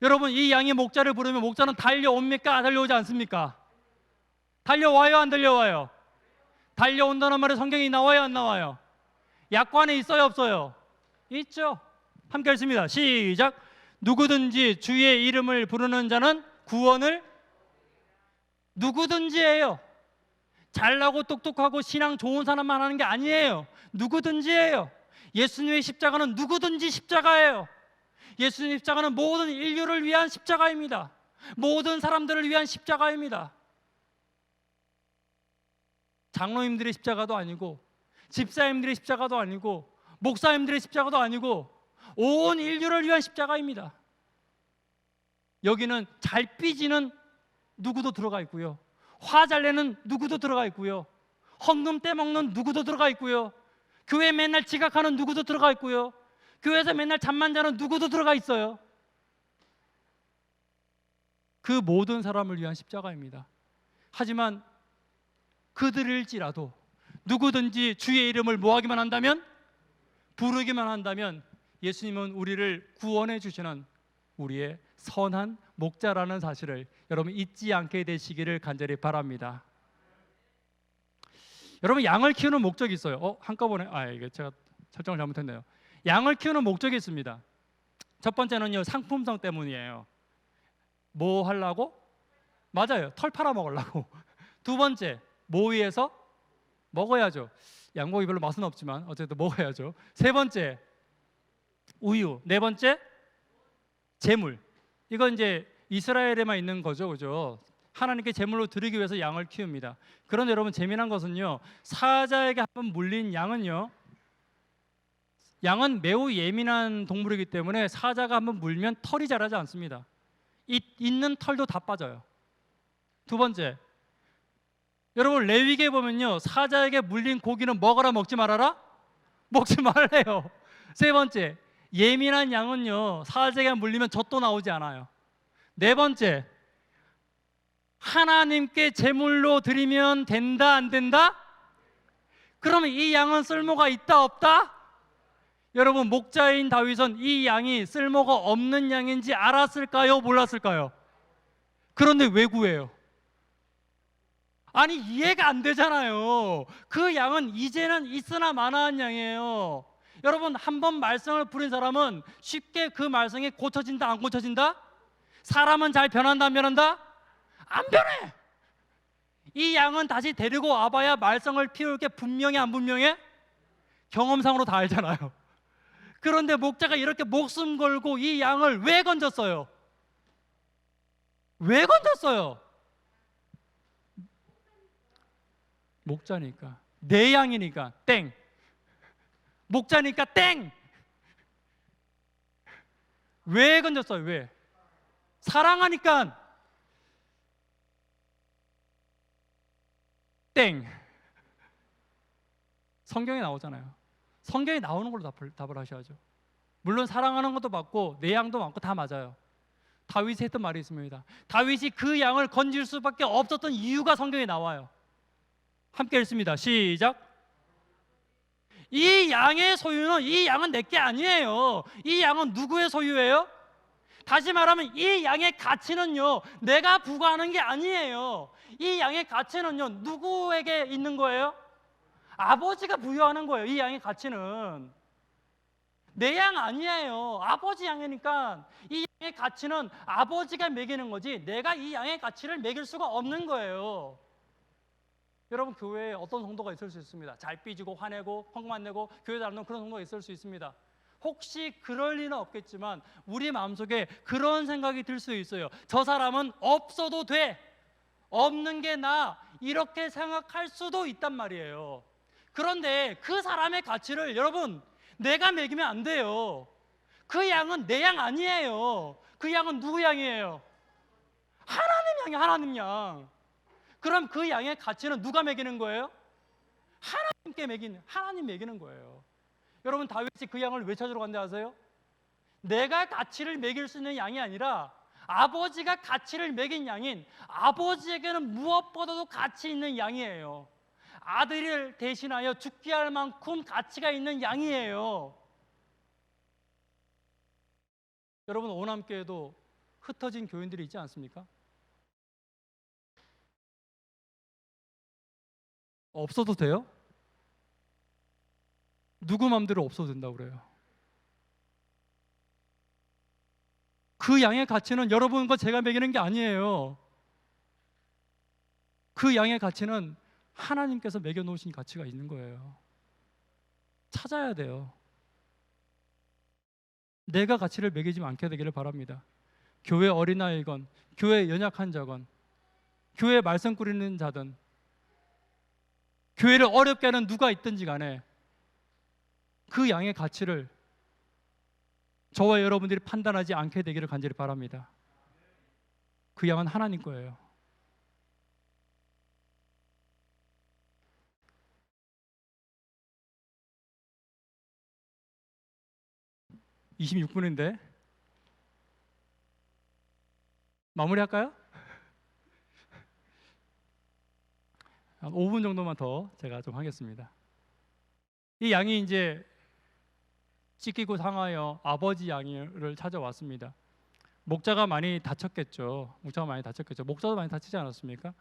여러분, 이 양이 목자를 부르면 목자는 달려옵니까? 달려오지 않습니까? 달려와요? 안 달려와요? 달려온다는 말에 성경이 나와요? 안 나와요? 약관에 있어요? 없어요? 있죠. 함께 읽습니다. 시작. 누구든지 주의 이름을 부르는 자는 구원을, 누구든지예요. 잘나고 똑똑하고 신앙 좋은 사람만 하는 게 아니에요. 누구든지예요. 예수님의 십자가는 누구든지 십자가예요. 예수님의 십자가는 모든 인류를 위한 십자가입니다. 모든 사람들을 위한 십자가입니다. 장로님들의 십자가도 아니고, 집사님들의 십자가도 아니고, 목사님들의 십자가도 아니고, 온 인류를 위한 십자가입니다. 여기는 잘 삐지는 누구도 들어가 있고요, 화 잘 내는 누구도 들어가 있고요, 헌금 떼먹는 누구도 들어가 있고요, 교회 맨날 지각하는 누구도 들어가 있고요, 교회에서 맨날 잠만 자는 누구도 들어가 있어요. 그 모든 사람을 위한 십자가입니다. 하지만 그들일지라도 누구든지 주의 이름을 뭐하기만 한다면, 부르기만 한다면 예수님은 우리를 구원해 주시는 우리의 선한 목자라는 사실을 여러분 잊지 않게 되시기를 간절히 바랍니다. 여러분 양을 키우는 목적이 있어요. 한꺼번에 이게 제가 설정을 잘못했네요. 양을 키우는 목적이 있습니다. 첫 번째는요, 상품성 때문이에요. 뭐 하려고? 맞아요. 털 팔아 먹으려고. 두 번째, 뭐 위해서? 먹어야죠. 양고기 별로 맛은 없지만 어쨌든 먹어야죠. 세 번째, 우유. 네 번째, 제물. 이건 이제 이스라엘에만 있는 거죠, 그죠? 하나님께 제물로 드리기 위해서 양을 키웁니다. 그런데 여러분 재미난 것은요, 사자에게 한번 물린 양은요, 양은 매우 예민한 동물이기 때문에 사자가 한번 물면 털이 자라지 않습니다. 있는 털도 다 빠져요. 두 번째, 여러분 레위기에 보면요, 사자에게 물린 고기는 먹어라 먹지 말아라? 먹지 말래요. 세 번째, 예민한 양은요, 사자에게 물리면 젖도 나오지 않아요. 네 번째, 하나님께 제물로 드리면 된다 안 된다? 그러면 이 양은 쓸모가 있다 없다? 여러분 목자인 다윗은 이 양이 쓸모가 없는 양인지 알았을까요? 몰랐을까요? 그런데 왜 구해요? 아니 이해가 안 되잖아요. 그 양은 이제는 있으나 마나한 양이에요. 여러분 한 번 말썽을 부린 사람은 쉽게 그 말썽이 고쳐진다 안 고쳐진다? 사람은 잘 변한다 안 변한다? 안 변해. 이 양은 다시 데리고 와봐야 말썽을 피울 게 분명해 안 분명해? 경험상으로 다 알잖아요. 그런데 목자가 이렇게 목숨 걸고 이 양을 왜 건졌어요? 왜 건졌어요? 목자니까. 내 양이니까 땡. 목자니까 땡. 왜 건졌어요? 왜? 사랑하니까 땡. 성경에 나오잖아요. 성경에 나오는 걸로 답을 하셔야죠. 물론 사랑하는 것도 맞고 내 양도 맞고 다 맞아요. 다윗이 했던 말이 있습니다. 다윗이 그 양을 건질 수밖에 없었던 이유가 성경에 나와요. 함께 읽습니다. 시작. 이 양의 소유는, 이 양은 내게 아니에요. 이 양은 누구의 소유예요? 다시 말하면 이 양의 가치는요, 내가 부과하는 게 아니에요. 이 양의 가치는요, 누구에게 있는 거예요? 아버지가 부여하는 거예요. 이 양의 가치는 내 양 아니에요. 아버지 양이니까 이 양의 가치는 아버지가 매기는 거지 내가 이 양의 가치를 매길 수가 없는 거예요. 여러분 교회에 어떤 성도가 있을 수 있습니다. 잘 삐지고 화내고 펑만 내고 교회 다니는 그런 성도가 있을 수 있습니다. 혹시 그럴 리는 없겠지만 우리 마음속에 그런 생각이 들 수 있어요. 저 사람은 없어도 돼, 없는 게 나아, 이렇게 생각할 수도 있단 말이에요. 그런데 그 사람의 가치를 여러분 내가 매기면 안 돼요. 그 양은 내 양 아니에요. 그 양은 누구 양이에요? 하나님 양이 하나님 양. 그럼 그 양의 가치는 누가 매기는 거예요? 하나님 매기는 거예요. 여러분 다윗이 그 양을 왜 찾으러 간다 아세요? 내가 가치를 매길 수 있는 양이 아니라 아버지가 가치를 매긴 양인 아버지에게는 무엇보다도 가치 있는 양이에요. 아들을 대신하여 죽게 할 만큼 가치가 있는 양이에요. 여러분 오남교회도 흩어진 교인들이 있지 않습니까? 없어도 돼요? 누구 맘대로 없어도 된다고 그래요. 그 양의 가치는 여러분과 제가 매기는 게 아니에요. 그 양의 가치는 하나님께서 매겨놓으신 가치가 있는 거예요. 찾아야 돼요. 내가 가치를 매기지 않게 되기를 바랍니다. 교회 어린아이건 교회 연약한 자건 교회 말썽 꾸리는 자든 교회를 어렵게 하는 누가 있든지 간에 그 양의 가치를 저와 여러분들이 판단하지 않게 되기를 간절히 바랍니다. 그 양은 하나님 거예요. (26분인데) 마무리할까요? 한 5분 정도만 더 제가 좀 하겠습니다. 이 양이 이제 찢기고 상하여 아버지 양을 찾아왔습니다. 목자가 많이 다쳤겠죠. 목자도 많이 다치지 않았습니까?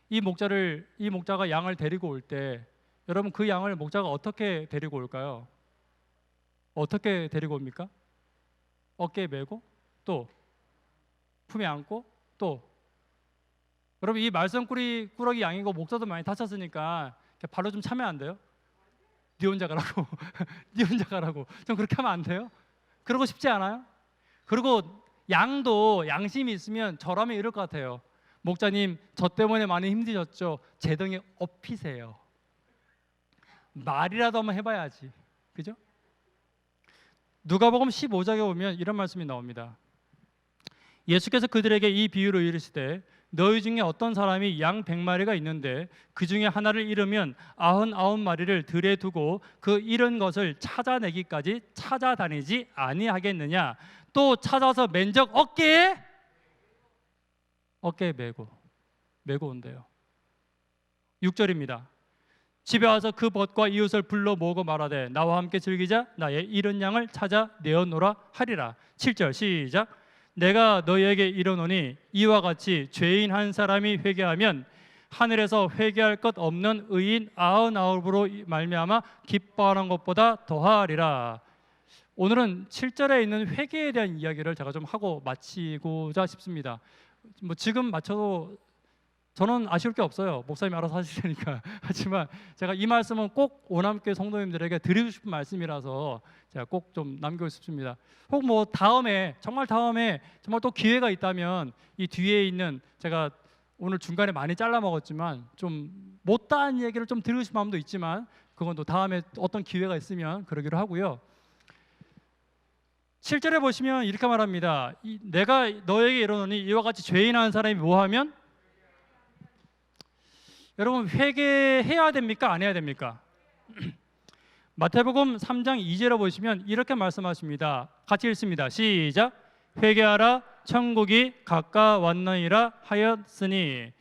이 목자가 양을 데리고 올 때 여러분 그 양을 목자가 어떻게 데리고 올까요? 어떻게 데리고 옵니까? 어깨에 메고 또 품에 안고 또 여러분 이 말썽꾸러기 양이고 목자도 많이 다쳤으니까 발로 좀 차면 안 돼요? 네 혼자 가라고 네 혼자 가라고 좀 그렇게 하면 안 돼요? 그러고 싶지 않아요? 그리고 양도 양심이 있으면 저라면 이럴 것 같아요. 목자님 저 때문에 많이 힘드셨죠? 제 등에 업히세요. 말이라도 한번 해봐야지. 그죠? 누가복음 15장에 보면 이런 말씀이 나옵니다. 예수께서 그들에게 이 비유를 이르시되 너희 중에 어떤 사람이 양 100마리가 있는데 그 중에 하나를 잃으면 99마리를 들에 두고 그 잃은 것을 찾아내기까지 찾아다니지 아니하겠느냐. 또 찾아서 맨적 어깨에 메고 온대요. 6절입니다. 집에 와서 그 벗과 이웃을 불러 모으고 말하되 나와 함께 즐기자. 나의 잃은 양을 찾아 내어놓으라 하리라. 7절 시작. 내가 너희에게 이르노니 이와 같이 죄인 한 사람이 회개하면 하늘에서 회개할 것 없는 의인 99으로 말미암아 기뻐하는 것보다 더하리라. 오늘은 7절에 있는 회개에 대한 이야기를 제가 좀 하고 마치고자 싶습니다. 뭐 지금 마쳐도 저는 아쉬울 게 없어요. 목사님이 알아서 하실 테니까. 하지만 제가 이 말씀은 꼭 오남교회 성도님들에게 드리고 싶은 말씀이라서 제가 꼭 좀 남기고 싶습니다. 혹 뭐 다음에 정말 또 기회가 있다면 이 뒤에 있는 제가 오늘 중간에 많이 잘라 먹었지만 좀 못다한 얘기를 좀 드리고 싶은 마음도 있지만 그건 또 다음에 어떤 기회가 있으면 그러기로 하고요. 7절에 보시면 이렇게 말합니다. 내가 너에게 이르노니 이와 같이 죄인 한 사람이 뭐하면 여러분 회개해야 됩니까? 안 해야 됩니까? 마태복음 3장 2절에 보시면 이렇게 말씀하십니다. 같이 읽습니다. 시작. 회개하라 천국이 가까웠느니라 하였으니.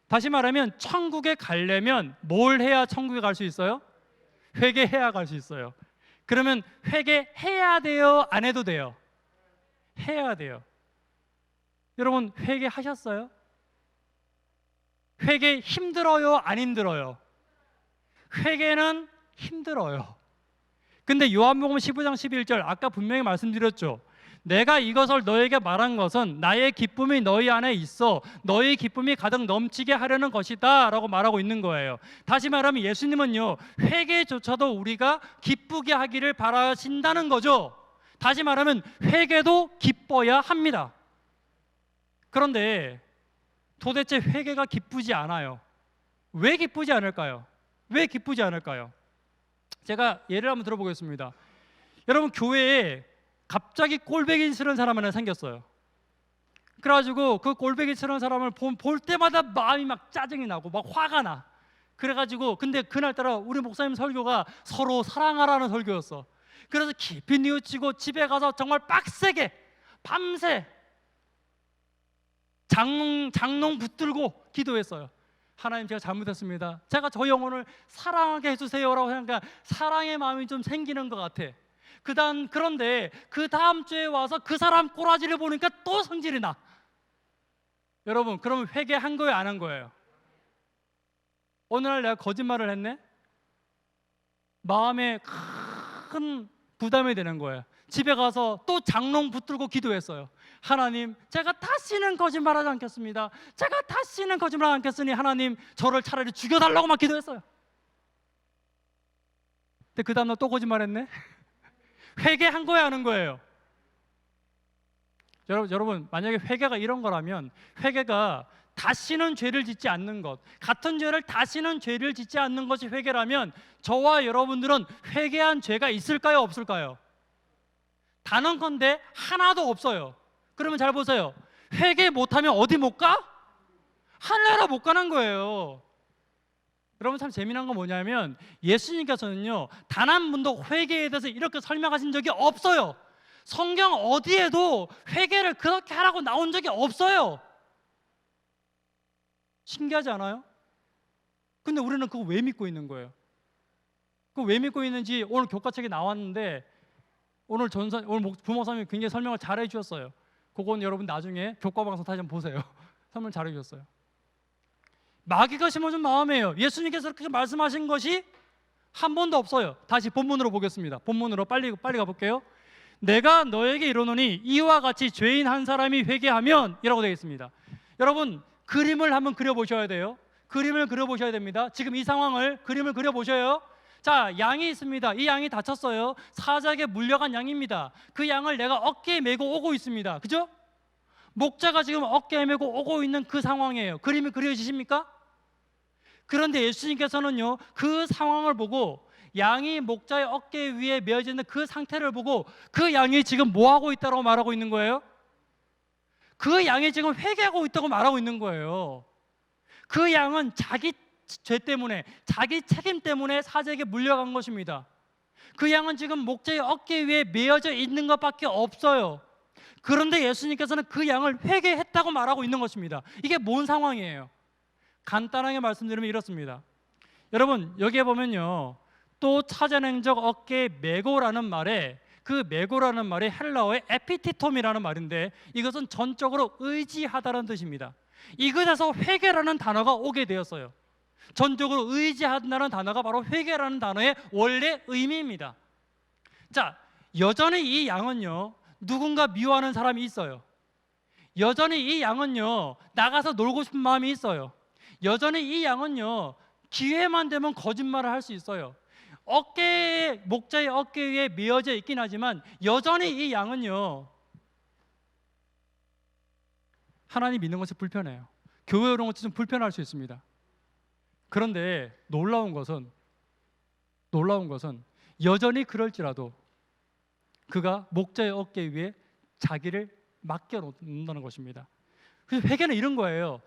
다시 말하면 천국에 가려면 뭘 해야 천국에 갈 수 있어요? 회개해야 갈 수 있어요. 그러면 회개해야 돼요? 안 해도 돼요? 해야 돼요. 여러분 회개하셨어요? 회개 힘들어요? 안 힘들어요? 회개는 힘들어요. 근데 요한복음 15장 11절 아까 분명히 말씀드렸죠. 내가 이것을 너에게 말한 것은 나의 기쁨이 너희 안에 있어 너희 기쁨이 가득 넘치게 하려는 것이다 라고 말하고 있는 거예요. 다시 말하면 예수님은요 회개조차도 우리가 기쁘게 하기를 바라신다는 거죠. 다시 말하면 회개도 기뻐야 합니다. 그런데 도대체 회개가 기쁘지 않아요. 왜 기쁘지 않을까요? 왜 기쁘지 않을까요? 제가 예를 한번 들어보겠습니다. 여러분 교회에 갑자기 꼴배기 싫은 사람 하나 생겼어요. 그래가지고 그 꼴배기 싫은 사람을 볼 때마다 마음이 막 짜증이 나고 막 화가 나. 그래가지고 근데 그날따라 우리 목사님 설교가 서로 사랑하라는 설교였어. 그래서 깊이 뉘우치고 집에 가서 정말 빡세게 밤새 장롱 붙들고 기도했어요. 하나님 제가 잘못했습니다. 제가 저 영혼을 사랑하게 해주세요라고 하니까 사랑의 마음이 좀 생기는 것 같아. 그런데 그 다음 주에 와서 그 사람 꼬라지를 보니까 또 성질이 나. 여러분 그러면 회개한 거예요 안 한 거예요? 어느 날 내가 거짓말을 했네? 마음에 큰 부담이 되는 거예요. 집에 가서 또 장롱 붙들고 기도했어요. 하나님 제가 다시는 거짓말하지 않겠습니다. 제가 다시는 거짓말하지 않겠으니 하나님 저를 차라리 죽여달라고 막 기도했어요. 근데 그 다음날 또 거짓말했네? 회개한 거야 안 한 거예요? 여러분 만약에 회개가 이런 거라면 회개가 다시는 죄를 짓지 않는 것, 같은 죄를 다시는 죄를 짓지 않는 것이 회개라면 저와 여러분들은 회개한 죄가 있을까요 없을까요? 단언컨대 하나도 없어요. 그러면 잘 보세요. 회개 못하면 어디 못 가? 하늘나라 못 가는 거예요. 여러분 참 재미난 건 뭐냐면 예수님께서는요 단 한 번도 회개에 대해서 이렇게 설명하신 적이 없어요. 성경 어디에도 회개를 그렇게 하라고 나온 적이 없어요. 신기하지 않아요? 근데 우리는 그거 왜 믿고 있는 거예요? 그거 왜 믿고 있는지 오늘 교과책에 나왔는데 오늘 부목사님이 굉장히 설명을 잘해 주셨어요. 그건 여러분 나중에 교과방송 다시 한번 보세요. 설명 잘해 주셨어요. 마귀가 심어준 마음이에요. 예수님께서 그렇게 말씀하신 것이 한 번도 없어요. 다시 본문으로 보겠습니다. 본문으로 빨리 가볼게요. 내가 너에게 이르노니 이와 같이 죄인 한 사람이 회개하면 이라고 되어 있습니다. 여러분, 그림을 한번 그려보셔야 돼요. 그림을 그려보셔야 됩니다. 지금 이 상황을 그림을 그려보셔요. 자, 양이 있습니다. 이 양이 다쳤어요. 사자에게 물려간 양입니다. 그 양을 내가 어깨에 메고 오고 있습니다. 그죠? 목자가 지금 어깨에 메고 오고 있는 그 상황이에요. 그림이 그려지십니까? 그런데 예수님께서는요, 그 상황을 보고 양이 목자의 어깨 위에 메어져 있는 그 상태를 보고 그 양이 지금 뭐 하고 있다고 말하고 있는 거예요? 그 양이 지금 회개하고 있다고 말하고 있는 거예요. 그 양은 자기 죄 때문에, 자기 책임 때문에 사자에게 물려간 것입니다. 그 양은 지금 목자의 어깨 위에 메어져 있는 것밖에 없어요. 그런데 예수님께서는 그 양을 회개했다고 말하고 있는 것입니다. 이게 뭔 상황이에요? 간단하게 말씀드리면 이렇습니다. 여러분, 여기에 보면요, 또 찾아낸 적 어깨에 메고라는 말에, 그 메고라는 말이 헬라어의 에피티톰이라는 말인데, 이것은 전적으로 의지하다라는 뜻입니다. 이것에서 회개라는 단어가 오게 되었어요. 전적으로 의지한다는 단어가 바로 회개라는 단어의 원래 의미입니다. 자, 여전히 이 양은요, 누군가 미워하는 사람이 있어요. 여전히 이 양은요, 나가서 놀고 싶은 마음이 있어요. 여전히 이 양은요, 기회만 되면 거짓말을 할 수 있어요. 목자의 어깨 위에 메어져 있긴 하지만 여전히 이 양은요, 하나님 믿는 것이 불편해요. 교회 오는 것이 좀 불편할 수 있습니다. 그런데 놀라운 것은 여전히 그럴지라도 그가 목자의 어깨 위에 자기를 맡겨놓는다는 것입니다. 그래서 회개는 이런 거예요.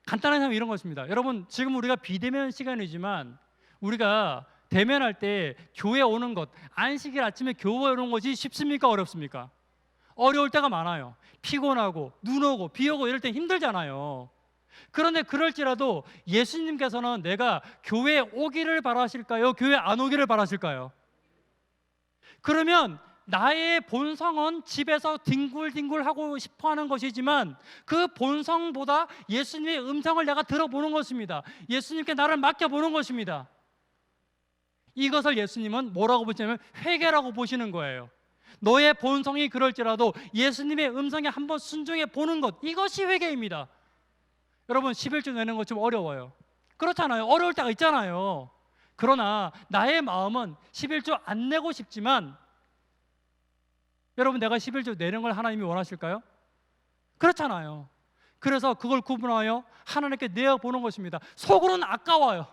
간단한 삶이 이런 것입니다. 여러분, 지금 우리가 비대면 시간이지만 우리가 대면할 때 교회 오는 것, 안식일 아침에 교회 오는 것이 쉽습니까? 어렵습니까? 어려울 때가 많아요. 피곤하고 눈 오고 비 오고 이럴 때 힘들잖아요. 그런데 그럴지라도 예수님께서는 내가 교회에 오기를 바라실까요? 교회 안 오기를 바라실까요? 그러면 나의 본성은 집에서 뒹굴뒹굴 하고 싶어하는 것이지만 그 본성보다 예수님의 음성을 내가 들어보는 것입니다. 예수님께 나를 맡겨보는 것입니다. 이것을 예수님은 뭐라고 보시냐면 회개라고 보시는 거예요. 너의 본성이 그럴지라도 예수님의 음성에 한번 순종해 보는 것, 이것이 회개입니다. 여러분, 11조 내는 것 좀 어려워요. 그렇잖아요. 어려울 때가 있잖아요. 그러나 나의 마음은 11조 안 내고 싶지만, 여러분, 내가 11조 내는 걸 하나님이 원하실까요? 그렇잖아요. 그래서 그걸 구분하여 하나님께 내어보는 것입니다. 속으로는 아까워요.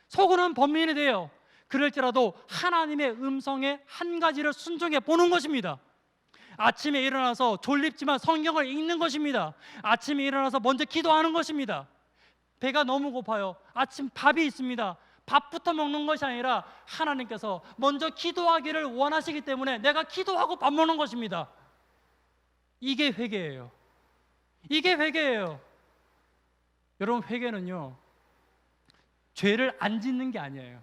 속으로는 범민이 돼요. 그럴지라도 하나님의 음성에 한 가지를 순종해 보는 것입니다. 아침에 일어나서 졸립지만 성경을 읽는 것입니다. 아침에 일어나서 먼저 기도하는 것입니다. 배가 너무 고파요. 아침 밥이 있습니다. 밥부터 먹는 것이 아니라 하나님께서 먼저 기도하기를 원하시기 때문에 내가 기도하고 밥 먹는 것입니다. 이게 회개예요. 이게 회개예요. 여러분, 회개는요, 죄를 안 짓는 게 아니에요.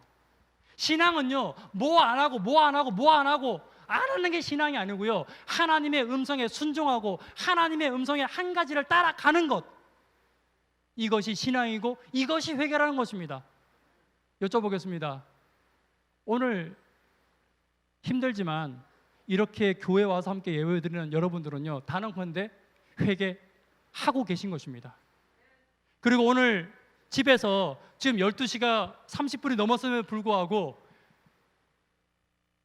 신앙은요, 뭐 안 하고 안 하는 게 신앙이 아니고요, 하나님의 음성에 순종하고 하나님의 음성에 한 가지를 따라가는 것, 이것이 신앙이고 이것이 회개라는 것입니다. 여쭤보겠습니다. 오늘 힘들지만 이렇게 교회 와서 함께 예배드리는 여러분들은요, 단언컨대 회개하고 계신 것입니다. 그리고 오늘 집에서 지금 12시가 30분이 넘었음에도 불구하고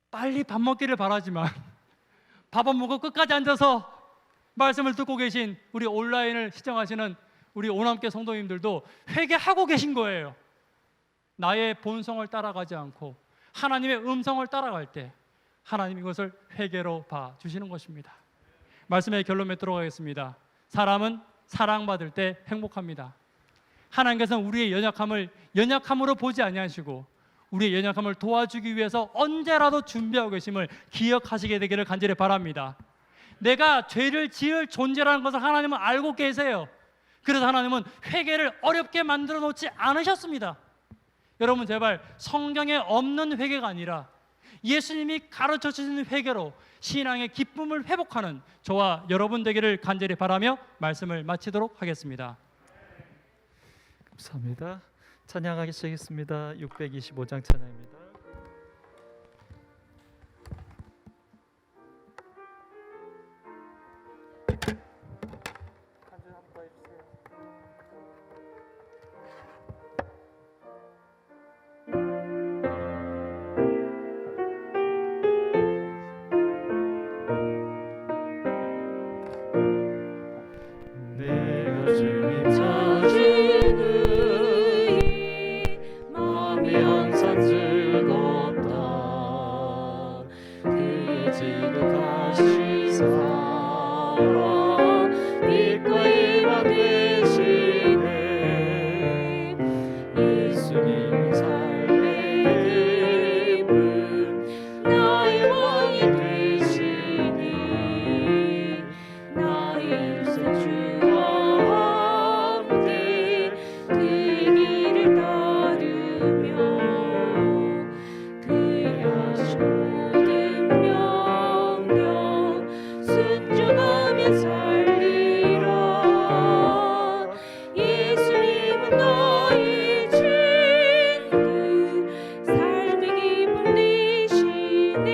빨리 밥 먹기를 바라지만 밥 안 먹고 끝까지 앉아서 말씀을 듣고 계신 우리 온라인을 시청하시는 우리 오남교 성도님들도 회개하고 계신 거예요. 나의 본성을 따라가지 않고 하나님의 음성을 따라갈 때 하나님 이것을 회개로 봐주시는 것입니다. 말씀의 결론 맺도록 하겠습니다. 사람은 사랑받을 때 행복합니다. 하나님께서는 우리의 연약함을 연약함으로 보지 아니하시고 우리의 연약함을 도와주기 위해서 언제라도 준비하고 계심을 기억하시게 되기를 간절히 바랍니다. 내가 죄를 지을 존재라는 것을 하나님은 알고 계세요. 그래서 하나님은 회개를 어렵게 만들어 놓지 않으셨습니다. 여러분, 제발 성경에 없는 회개가 아니라 예수님이 가르쳐 주시는 회개로 신앙의 기쁨을 회복하는 저와 여러분 되기를 간절히 바라며 말씀을 마치도록 하겠습니다. 감사합니다. 찬양하기 시작했습니다. 625장 찬양입니다. 내가 주님 찾은 마음이 항상 즐겁다. 그의 지극하신 사랑 빛과 희망 되시네. 예수님 삶의 기쁨 나의 왕이 되시니 나의 일생 주와 함께 그의 길을 따르며 그의 하신 모든 명령 순종하며 살리라. 예수님은 나의 친구 삶의 기쁨 되시니.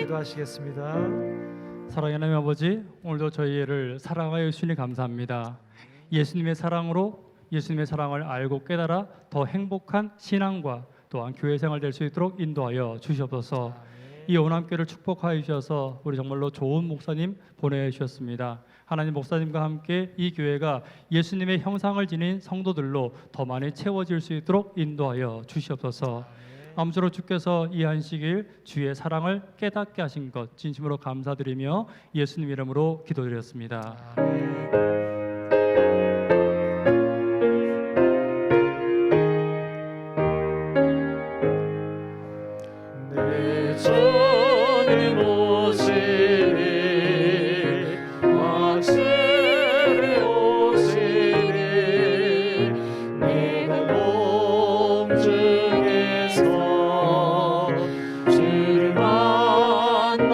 기도하시겠습니다. 사랑의 하나님 아버지, 오늘도 저희를 사랑하여 주시니 감사합니다. 예수님의 사랑으로 예수님의 사랑을 알고 깨달아 더 행복한 신앙과 또한 교회 생활 될 수 있도록 인도하여 주시옵소서. 이 오남교를 축복하여 주셔서 우리 정말로 좋은 목사님 보내주셨습니다. 하나님 목사님과 함께 이 교회가 예수님의 형상을 지닌 성도들로 더 많이 채워질 수 있도록 인도하여 주시옵소서. 아무쪼록 주께서 이 안식일 주의 사랑을 깨닫게 하신 것 진심으로 감사드리며 예수님 이름으로 기도드렸습니다. 내 주님 오시니 확실히 오시니 내가 공중에서 주를 만나겠네.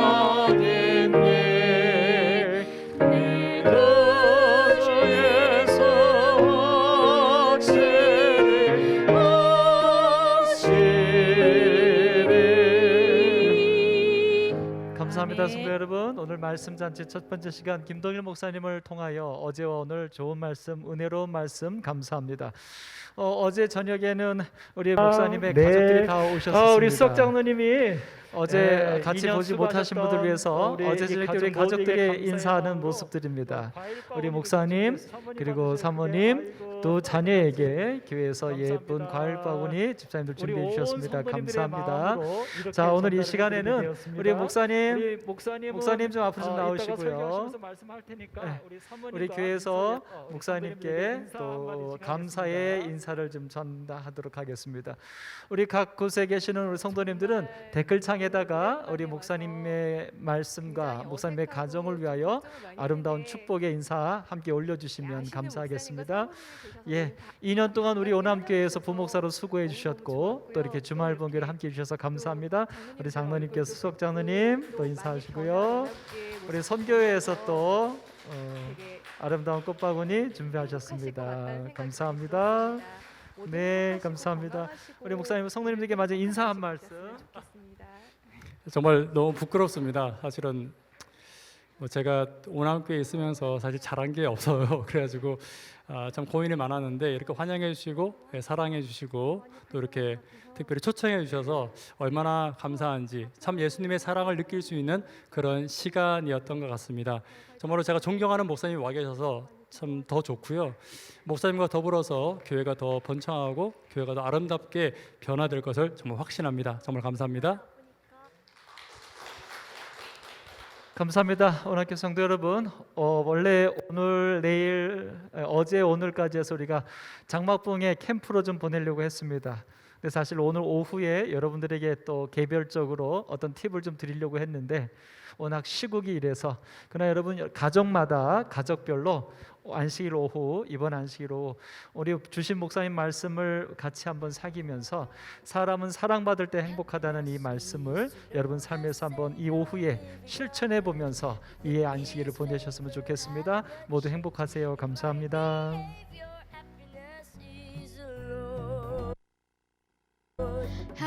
내 거주에서 확실히 오시니. 감사합니다. 성도 여러분, 오늘 말씀 잔치 첫 번째 시간 김동일 목사님을 통하여 어제와 오늘 좋은 말씀, 은혜로운 말씀 감사합니다. 어제 저녁에는 우리 목사님의 네. 가족들이 다 오셨습니다. 우리 수석 장로님이 어제 같이 2년 보지 못하신 수고하셨던 분들 위해서 우리 어제 저녁에 우리 가족에게 가족들의 감사의 인사하는 마음으로 모습들입니다. 과일과 우리 우리 목사님 사모님 그리고 와주셨는데 사모님 아이고, 또 자녀에게 교회에서 감사합니다. 예쁜 과일 바구니 집사님들 우리 준비해 온 주셨습니다. 성도님들의 감사합니다. 마음으로 이렇게 자, 오늘 이 전달해 시간에는 드리게 되었습니다. 우리 목사님 우리 목사님은 목사님 좀 앞으로 좀 이따가 나오시고요. 설교하시면서 말씀할 테니까 네. 우리 사모님과 우리 교회에서 우리 목사님께 성도님들에게 인사 또 한마디씩 감사의 하겠습니다. 인사를 좀 전달하도록 하겠습니다. 우리 각 곳에 계시는 우리 성도님들은 댓글창에다가 우리 목사님의 말씀과 목사님의 가정을 위하여 아름다운 축복의 인사 함께 올려주시면 감사하겠습니다. 예, 2년 동안 우리 오남교회에서 부목사로 수고해 주셨고 또 이렇게 주말 본교를 함께 해주셔서 감사합니다. 우리 장로님께서 수석 장로님 또 인사하시고요. 우리 선교회에서 또 아름다운 꽃바구니 준비하셨습니다. 감사합니다. 네, 감사합니다. 우리 목사님 성도님들께 마저 인사 한 말씀. 정말 너무 부끄럽습니다. 사실은 제가 오남교에 있으면서 사실 잘한 게 없어요. 그래가지고 참 고민이 많았는데 이렇게 환영해 주시고 사랑해 주시고 또 이렇게 특별히 초청해 주셔서 얼마나 감사한지 참 예수님의 사랑을 느낄 수 있는 그런 시간이었던 것 같습니다. 정말로 제가 존경하는 목사님이 와 계셔서 참 더 좋고요. 목사님과 더불어서 교회가 더 번창하고 교회가 더 아름답게 변화될 것을 정말 확신합니다. 정말 감사합니다. 감사합니다. 오늘학교 성도 여러분, 원래 오늘 내일 어제 오늘까지 해서 우리가 장막봉에 캠프로 좀 보내려고 했습니다. 근데 사실 오늘 오후에 여러분들에게 또 개별적으로 어떤 팁을 좀 드리려고 했는데 워낙 시국이 이래서 그러나 여러분 가정마다 가족별로 안식일 오후 이번 안식일 오후 우리 주신 목사님 말씀을 같이 한번 사귀면서 사람은 사랑받을 때 행복하다는 이 말씀을 여러분 삶에서 한번 이 오후에 실천해 보면서 이 안식일을 보내셨으면 좋겠습니다. 모두 행복하세요. 감사합니다. Your happiness.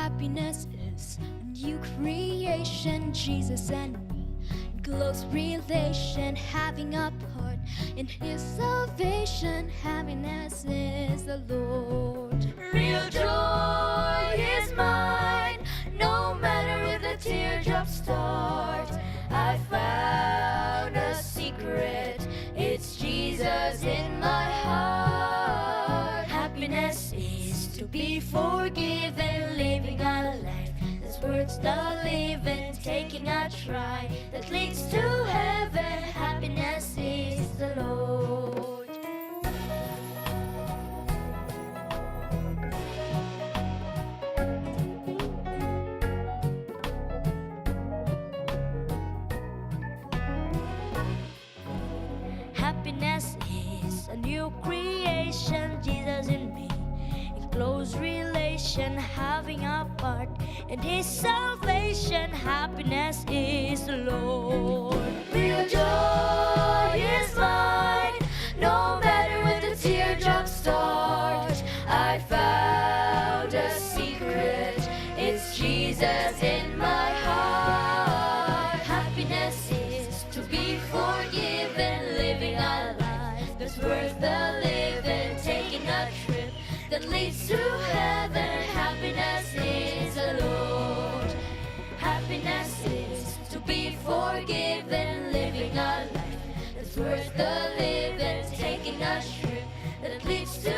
Happiness is a new creation, Jesus and me, in close relation, having a part in His salvation. Happiness is the Lord. Real joy is mine, no matter if the teardrops start. I found a secret, it's Jesus in my heart. Happiness is to be forgiven, living a life that's worth the living, taking a try that leads to heaven. Happiness is the Lord. Happiness is a new creation, Jesus in me, in close relation, having a part in His salvation. Happiness is the Lord. Real joy is mine, no matter when the teardrops start. I found a secret, it's Jesus in my heart. Happiness is to be forgiven, living a life that's worth the living, taking a trip that leads to heaven. Happiness is the Lord. Happiness is to be forgiven, living a life that's worth the living, taking a trip that leads to